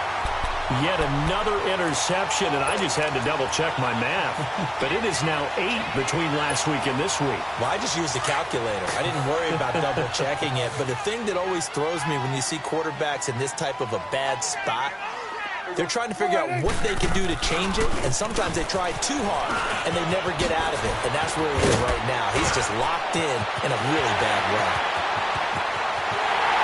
Yet another interception, and I just had to double-check my math. But it is now 8 between last week and this week. Well, I just used the calculator. I didn't worry about double-checking it. But the thing that always throws me when you see quarterbacks in this type of a bad spot, they're trying to figure out what they can do to change it, and sometimes they try too hard, and they never get out of it. And that's where he is right now. He's just locked in a really bad way.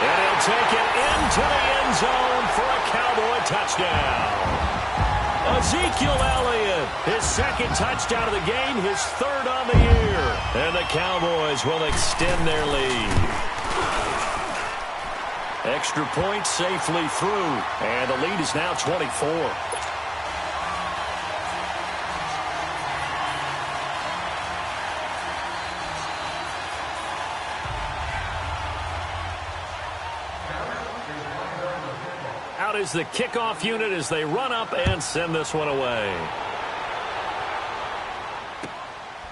And he'll take it into the end zone for a Cowboy touchdown. Ezekiel Elliott, his second touchdown of the game, his third on the year. And the Cowboys will extend their lead. Extra point safely through, and the lead is now 24. Out is the kickoff unit as they run up and send this one away.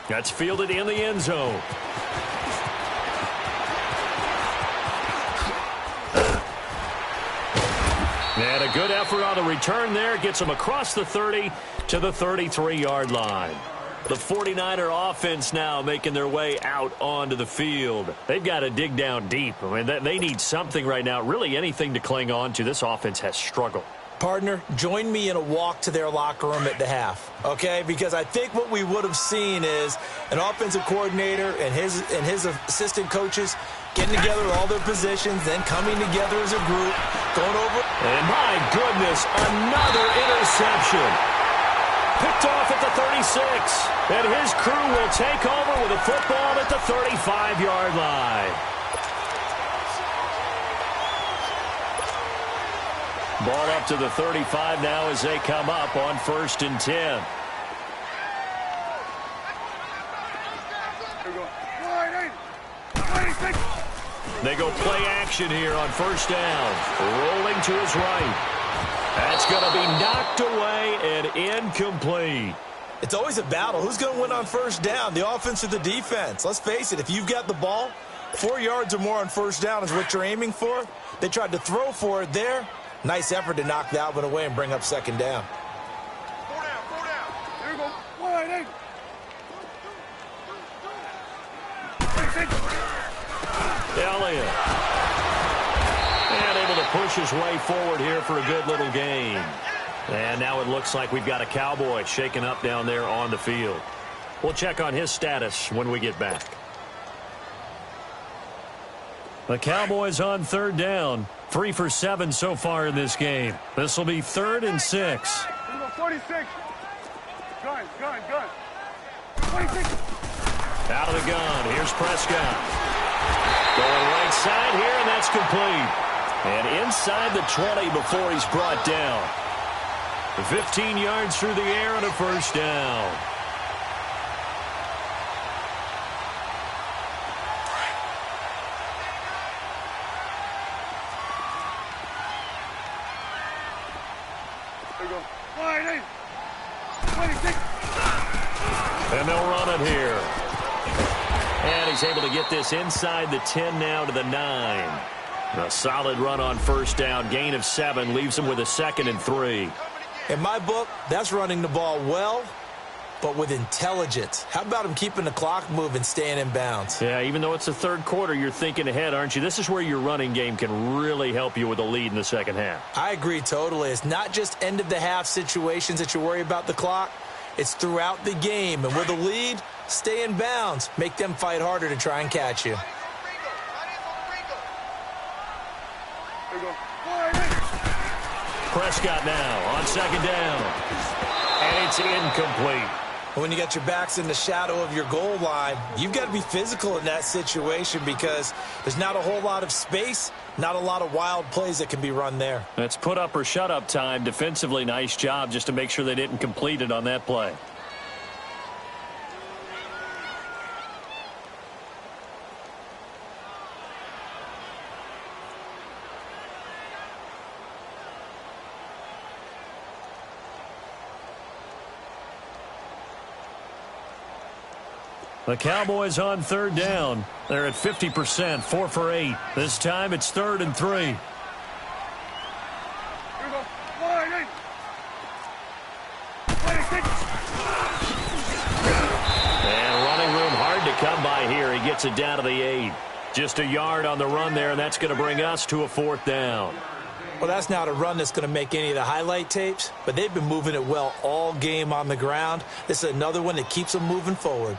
That's fielded in the end zone. And a good effort on the return there. Gets them across the 30 to the 33-yard line. The 49er offense now making their way out onto the field. They've got to dig down deep. I mean, they need something right now, really anything to cling on to. This offense has struggled. Partner, join me in a walk to their locker room at the half, okay? Because I think what we would have seen is an offensive coordinator and his assistant coaches getting together with all their positions, then coming together as a group, going over. And my goodness, another interception. Picked off at the 36. And his crew will take over with a football at the 35-yard line. Ball up to the 35 now as they come up on 1st and 10. They go play action here on 1st down. Rolling to his right. That's going to be knocked away and incomplete. It's always a battle. Who's going to win on 1st down, the offense or the defense? Let's face it, if you've got the ball, 4 yards or more on 1st down is what you're aiming for. They tried to throw for it there. Nice effort to knock that one away and bring up 2nd down. 4 down, 4 down. There we go. Wide. Elliott. And able to push his way forward here for a good little gain. And now it looks like we've got a Cowboy shaken up down there on the field. We'll check on his status when we get back. The Cowboys on third down. 3 for 7 so far in this game. This will be 3rd and 6. 46. Gun. 26. Out of the gun. Here's Prescott. Going right side here, and that's complete. And inside the 20 before he's brought down. 15 yards through the air and a first down. There you go. 26. And they'll run it here. And he's able to get this inside the 10 now to the 9. A solid run on first down. Gain of 7 leaves him with a 2nd and 3. In my book, that's running the ball well, but with intelligence. How about him keeping the clock moving, staying in bounds? Yeah, even though it's the 3rd quarter, you're thinking ahead, aren't you? This is where your running game can really help you with a lead in the second half. I agree totally. It's not just end-of-the-half situations that you worry about the clock. It's throughout the game. And with a lead, stay in bounds. Make them fight harder to try and catch you. There you go. Prescott now on 2nd down. And it's incomplete. When you got your backs in the shadow of your goal line, you've got to be physical in that situation because there's not a whole lot of space, not a lot of wild plays that can be run there. That's put up or shut up time. Defensively, nice job just to make sure they didn't complete it on that play. The Cowboys on 3rd down. They're at 50%, 4 for 8. This time it's 3rd and 3. Here we go. 26. And running room hard to come by here. He gets it down to the 8. Just a yard on the run there, and that's going to bring us to a 4th down. Well, that's not a run that's going to make any of the highlight tapes, but they've been moving it well all game on the ground. This is another one that keeps them moving forward.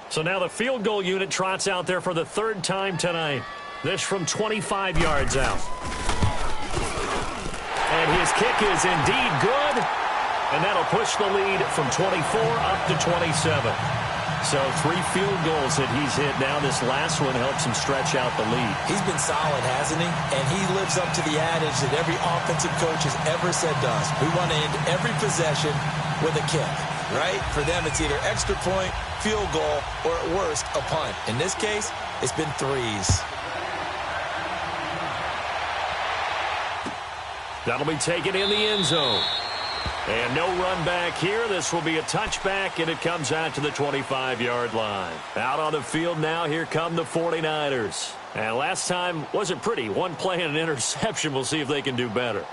So now the field goal unit trots out there for the 3rd time tonight. This from 25 yards out. And his kick is indeed good. And that'll push the lead from 24 up to 27. So 3 field goals that he's hit now. This last one helps him stretch out the lead. He's been solid, hasn't he? And he lives up to the adage that every offensive coach has ever said to us. We want to end every possession with a kick, right? For them, it's either extra point, field goal, or at worst, a punt. In this case, it's been 3s. That'll be taken in the end zone. And no run back here. This will be a touchback, and it comes out to the 25-yard line. Out on the field now, here come the 49ers. And last time wasn't pretty. One play and an interception. We'll see if they can do better.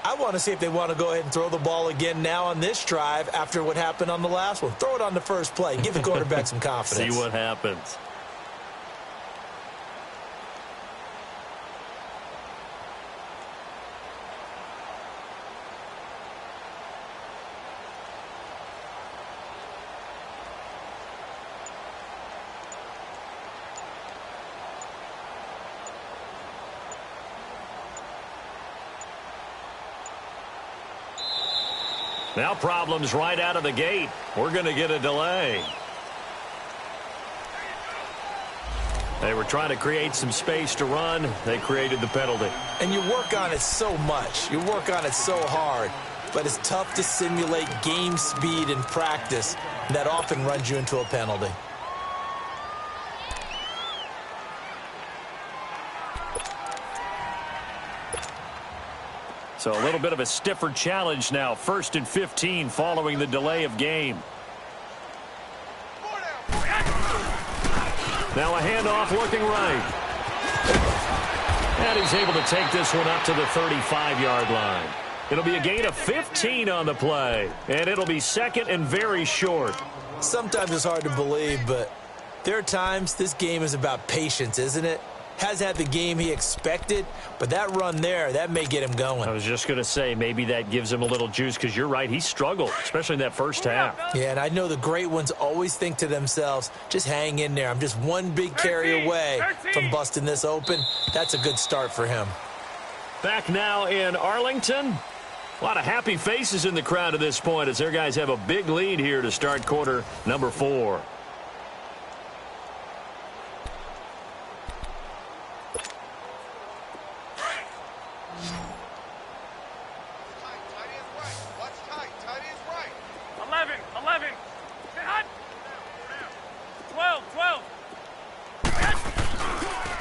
I want to see if they want to go ahead and throw the ball again now on this drive after what happened on the last one. Throw it on the first play. Give the quarterback some confidence. See what happens. Now problems right out of the gate. We're going to get a delay. They were trying to create some space to run. They created the penalty. And you work on it so much. You work on it so hard. But it's tough to simulate game speed in practice. That often runs you into a penalty. So a little bit of a stiffer challenge now. 1st and 15 following the delay of game. Now a handoff looking right. And he's able to take this one up to the 35-yard line. It'll be a gain of 15 on the play. And it'll be 2nd and very short. Sometimes it's hard to believe, but there are times this game is about patience, isn't it? has had the game he expected, but that run there, that may get him going. I was just going to say, maybe that gives him a little juice, because you're right, he struggled, especially in that first half. Yeah, and I know the great ones always think to themselves, just hang in there. I'm just one big carry away from busting this open. That's a good start for him. Back now in Arlington. A lot of happy faces in the crowd at this point as their guys have a big lead here to start quarter number 4.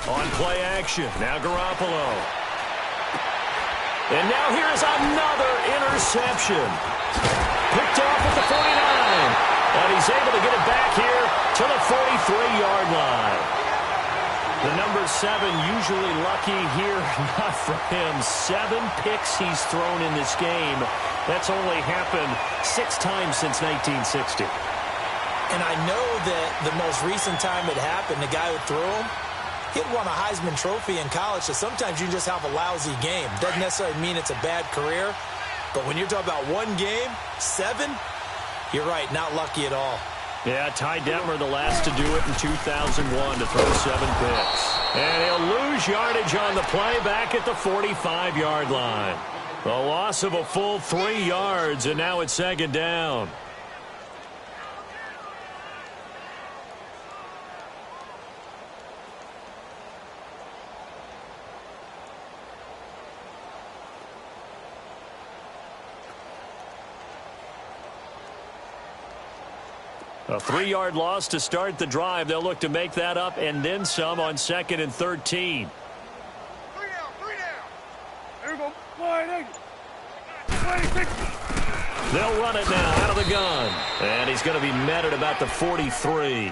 On play action, now Garoppolo. And now here's another interception. Picked off at the 49. And he's able to get it back here to the 43-yard line. The number 7 usually lucky here, not for him. 7 picks he's thrown in this game. That's only happened 6 times since 1960. And I know that the most recent time it happened, the guy who threw him, he'd won a Heisman Trophy in college, so sometimes you just have a lousy game. Doesn't necessarily mean it's a bad career, but when you're talking about one game, 7, you're right, not lucky at all. Yeah, Ty Detmer the last to do it in 2001 to throw 7 picks. And he'll lose yardage on the play back at the 45-yard line. The loss of a full 3 yards, and now it's second down. A 3-yard loss to start the drive. They'll look to make that up and then some on 2nd and 13. 3 down, 3 down. There we go. Wide 26. They'll run it now out of the gun. And he's going to be met at about the 43.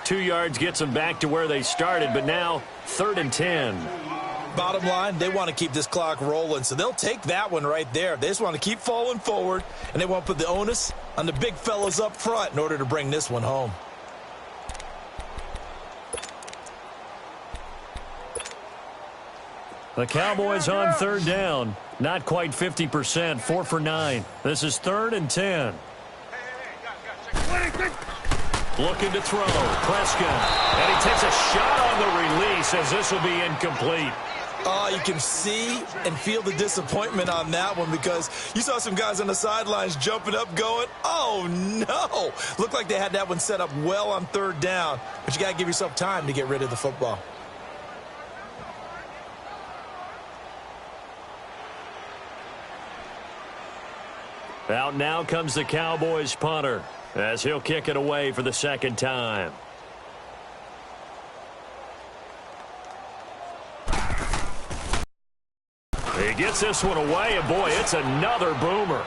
2 yards gets them back to where they started, but now 3rd and 10. Bottom line, they want to keep this clock rolling, so they'll take that one right there. They just want to keep falling forward, and they want to put the onus on the big fellas up front in order to bring this one home. The Cowboys on 3rd down. Not quite 50%, 4 for 9. This is 3rd and 10. Looking to throw. Prescott. And he takes a shot on the release as this will be incomplete. You can see and feel the disappointment on that one because you saw some guys on the sidelines jumping up going, oh, no. Looked like they had that one set up well on 3rd down, but you got to give yourself time to get rid of the football. Out now comes the Cowboys punter as he'll kick it away for the 2nd time. He gets this one away, and boy, it's another boomer.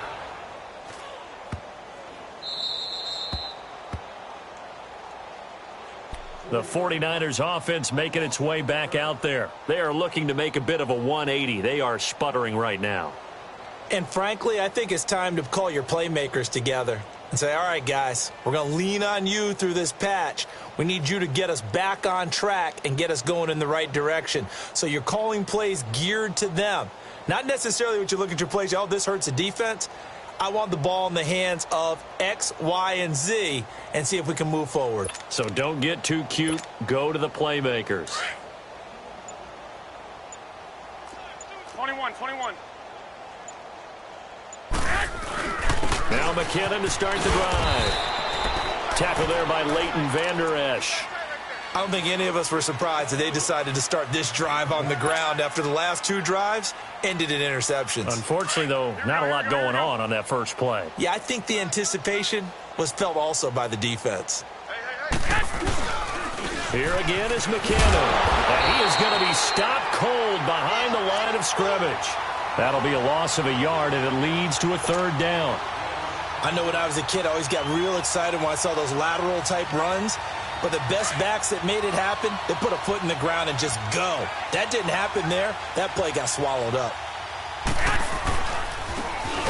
The 49ers offense making its way back out there. They are looking to make a bit of a 180. They are sputtering right now. And frankly, I think it's time to call your playmakers together and say, all right, guys, we're going to lean on you through this patch. We need you to get us back on track and get us going in the right direction. So you're calling plays geared to them. Not necessarily what you look at your plays, oh, this hurts the defense. I want the ball in the hands of X, Y, and Z and see if we can move forward. So don't get too cute. Go to the playmakers. 21. Now McKinnon to start the drive. Tackle there by Leighton Vander Esch. I don't think any of us were surprised that they decided to start this drive on the ground after the last 2 drives ended in interceptions. Unfortunately, though, not a lot going on that first play. Yeah, I think the anticipation was felt also by the defense. Here again is McKinnon. And he is going to be stopped cold behind the line of scrimmage. That'll be a loss of a yard, and it leads to a 3rd down. I know when I was a kid, I always got real excited when I saw those lateral-type runs. But the best backs that made it happen, they put a foot in the ground and just go. That didn't happen there. That play got swallowed up.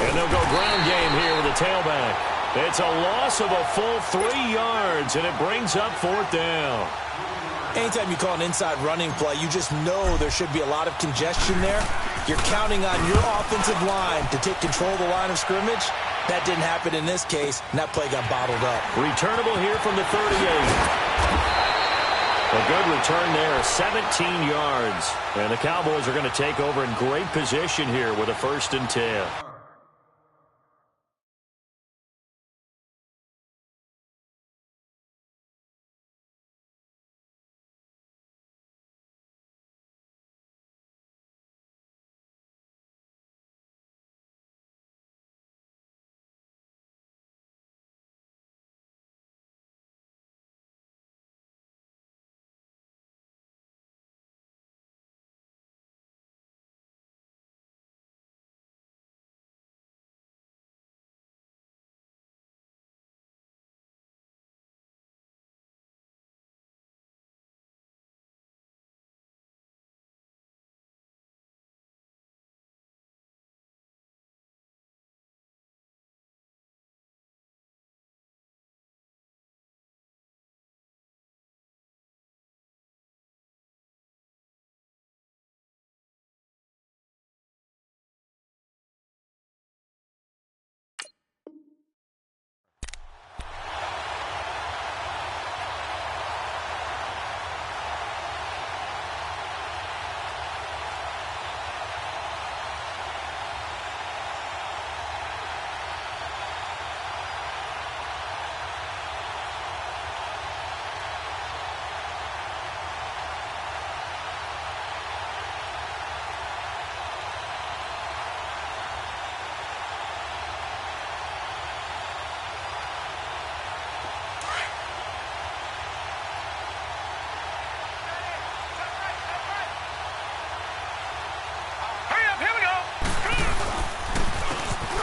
And they'll go ground game here with the tailback. It's a loss of a full 3 yards, and it brings up 4th down. Anytime you call an inside running play, you just know there should be a lot of congestion there. You're counting on your offensive line to take control of the line of scrimmage. That didn't happen in this case, and that play got bottled up. Returnable here from the 38. A good return there, 17 yards. And the Cowboys are going to take over in great position here with a 1st and 10.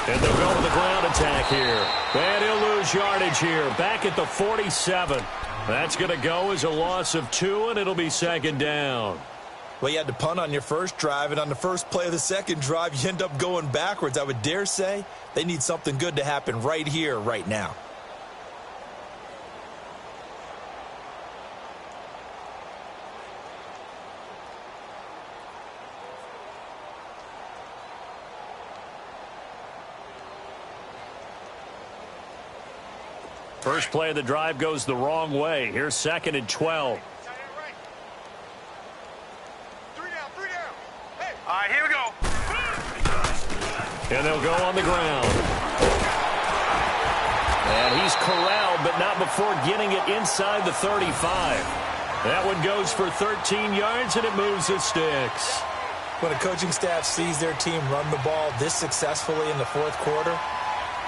And they'll go with the ground attack here. And he'll lose yardage here. Back at the 47. That's going to go as a loss of 2, and it'll be 2nd down. Well, you had to punt on your first drive, and on the first play of the second drive, you end up going backwards. I would dare say they need something good to happen right here, right now. First play of the drive goes the wrong way. Here's 2nd and 12. 3 down. Hey. All right, here we go. And they'll go on the ground. And he's corralled, but not before getting it inside the 35. That one goes for 13 yards, and it moves the sticks. When a coaching staff sees their team run the ball this successfully in the 4th quarter,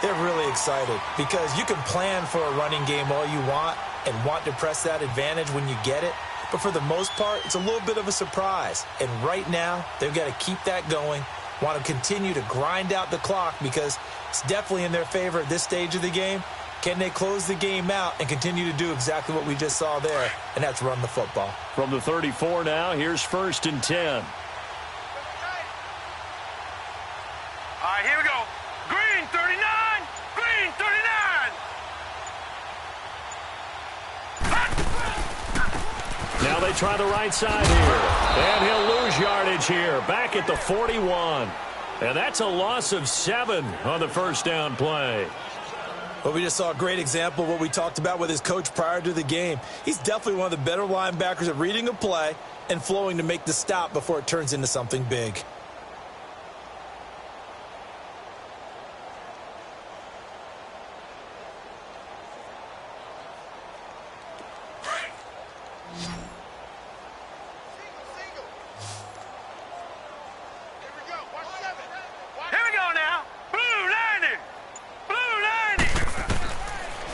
they're really excited because you can plan for a running game all you want and want to press that advantage when you get it. But for the most part, it's a little bit of a surprise. And right now, they've got to keep that going, want to continue to grind out the clock because it's definitely in their favor at this stage of the game. Can they close the game out and continue to do exactly what we just saw there, and that's run the football. From the 34 now, here's 1st and 10. All right, here we go. Green, 39. Green, 39. Now they try the right side here. And he'll lose yardage here. Back at the 41. And that's a loss of 7 on the 1st down play. Well, we just saw a great example of what we talked about with his coach prior to the game. He's definitely one of the better linebackers at reading a play and flowing to make the stop before it turns into something big.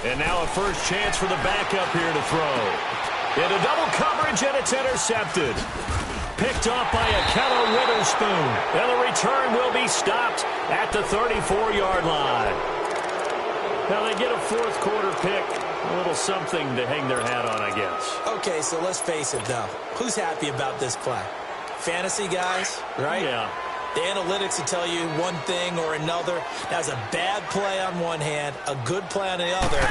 And now a first chance for the backup here to throw. Into double coverage, and it's intercepted. Picked off by Akello Witherspoon. And the return will be stopped at the 34-yard line. Now they get a 4th quarter pick. A little something to hang their hat on, I guess. Okay, so let's face it, though. Who's happy about this play? Fantasy guys, right? Yeah. The analytics will tell you one thing or another. That's a bad play on one hand, a good play on the other.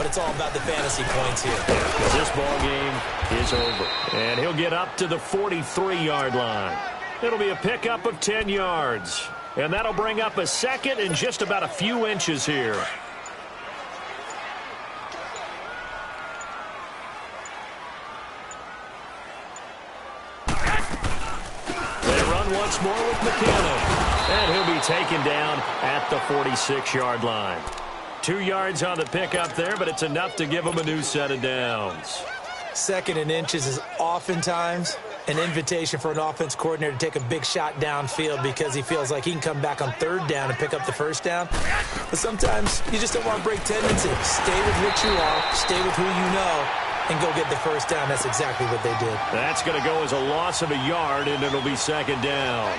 but it's all about the fantasy points here. Because this ball game is over. And he'll get up to the 43-yard line. It'll be a pickup of 10 yards. And that'll bring up a second and just about a few inches here. They run once more with McKinnon. And he'll be taken down at the 46-yard line. 2 yards on the pickup there, but it's enough to give him a new set of downs. Second and inches is oftentimes an invitation for an offense coordinator to take a big shot downfield because he feels like he can come back on third down and pick up the first down. But sometimes you just don't want to break tendency. Stay with what you are, stay with who you know, and go get the first down. That's exactly what they did. That's going to go as a loss of a yard, and it'll be second down.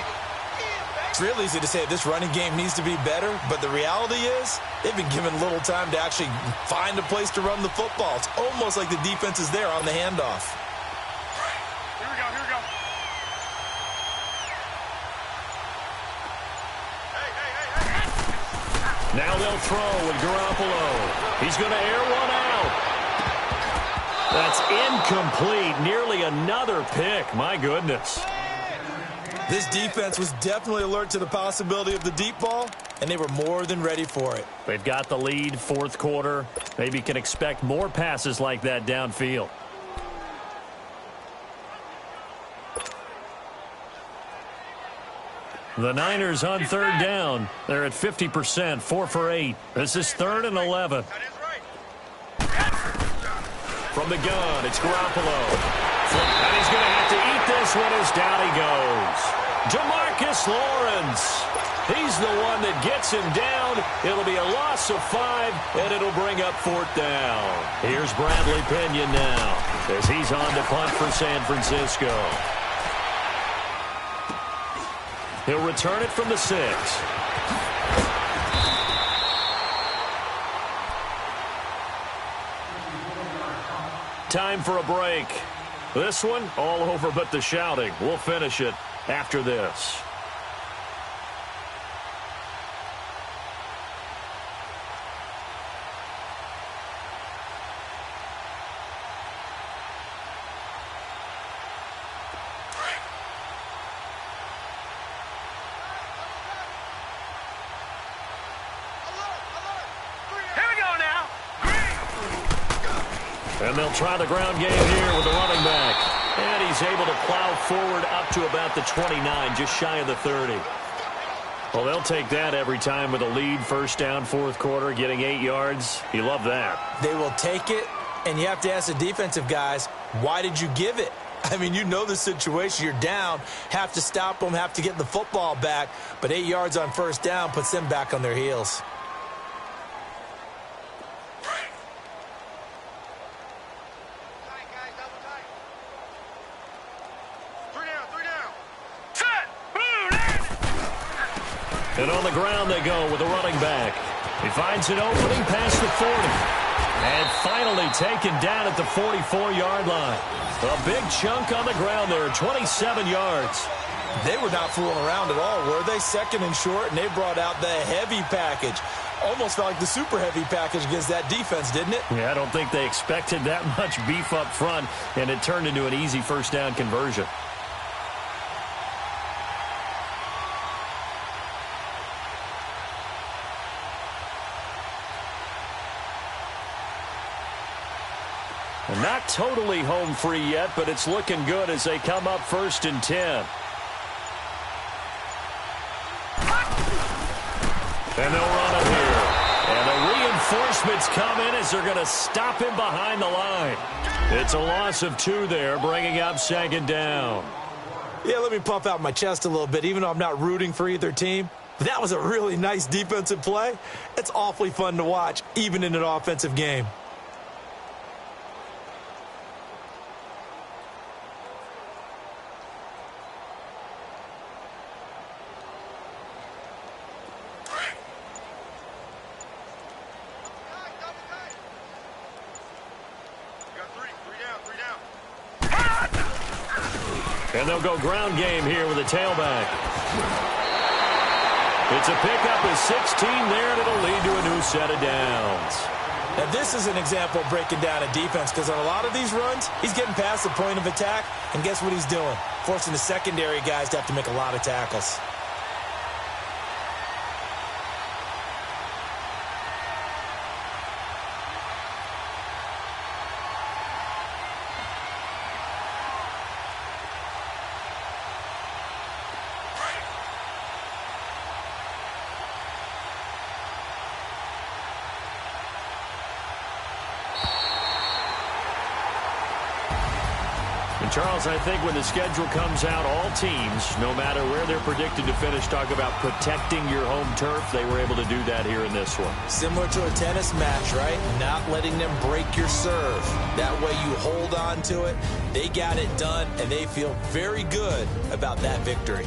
It's real easy to say this running game needs to be better, but the reality is they've been given little time to actually find a place to run the football. It's almost like the defense is there on the handoff. Here we go, here we go. Hey. Now they'll throw with Garoppolo. He's going to air one out. That's incomplete. Nearly another pick. My goodness. This defense was definitely alert to the possibility of the deep ball, and they were more than ready for it. They've got the lead, fourth quarter. Maybe can expect more passes like that downfield. The Niners on third down. They're at 50%, 4 for 8. This is 3rd and 11. From the gun, it's Garoppolo. And he's going to have to eat this one as down he goes. DeMarcus Lawrence. He's the one that gets him down. It'll be a loss of 5, and it'll bring up 4th down. Here's Bradley Pinion now as he's on to punt for San Francisco. He'll return it from the 6. Time for a break. This one, all over but the shouting. We'll finish it after this. And they'll try the ground game here with the running back. And he's able to plow forward up to about the 29, just shy of the 30. Well, they'll take that every time with a lead, first down, fourth quarter, getting 8 yards. You love that. They will take it, and you have to ask the defensive guys, why did you give it? I mean, you know the situation. You're down, have to stop them, have to get the football back. But 8 yards on first down puts them back on their heels. And on the ground they go with the running back. He finds an opening past the 40. And finally taken down at the 44-yard line. A big chunk on the ground there, 27 yards. They were not fooling around at all, were they? Second and short, and they brought out the heavy package. Almost felt like the super heavy package against that defense, didn't it? Yeah, I don't think they expected that much beef up front, and it turned into an easy first down conversion. Not totally home free yet, but it's looking good as they come up 1st and 10. And they'll run it here. And the reinforcements come in as they're going to stop him behind the line. It's a loss of 2 there, bringing up 2nd down. Yeah, let me puff out my chest a little bit, even though I'm not rooting for either team. But that was a really nice defensive play. It's awfully fun to watch, even in an offensive game. And they'll go ground game here with a tailback. It's a pickup of 16 there, and it'll lead to a new set of downs. Now, this is an example of breaking down a defense because on a lot of these runs, he's getting past the point of attack, and guess what he's doing? Forcing the secondary guys to have to make a lot of tackles. And Charles, I think when the schedule comes out, all teams, no matter where they're predicted to finish, talk about protecting your home turf. They were able to do that here in this one. Similar to a tennis match, right? Not letting them break your serve. That way you hold on to it. They got it done, and they feel very good about that victory.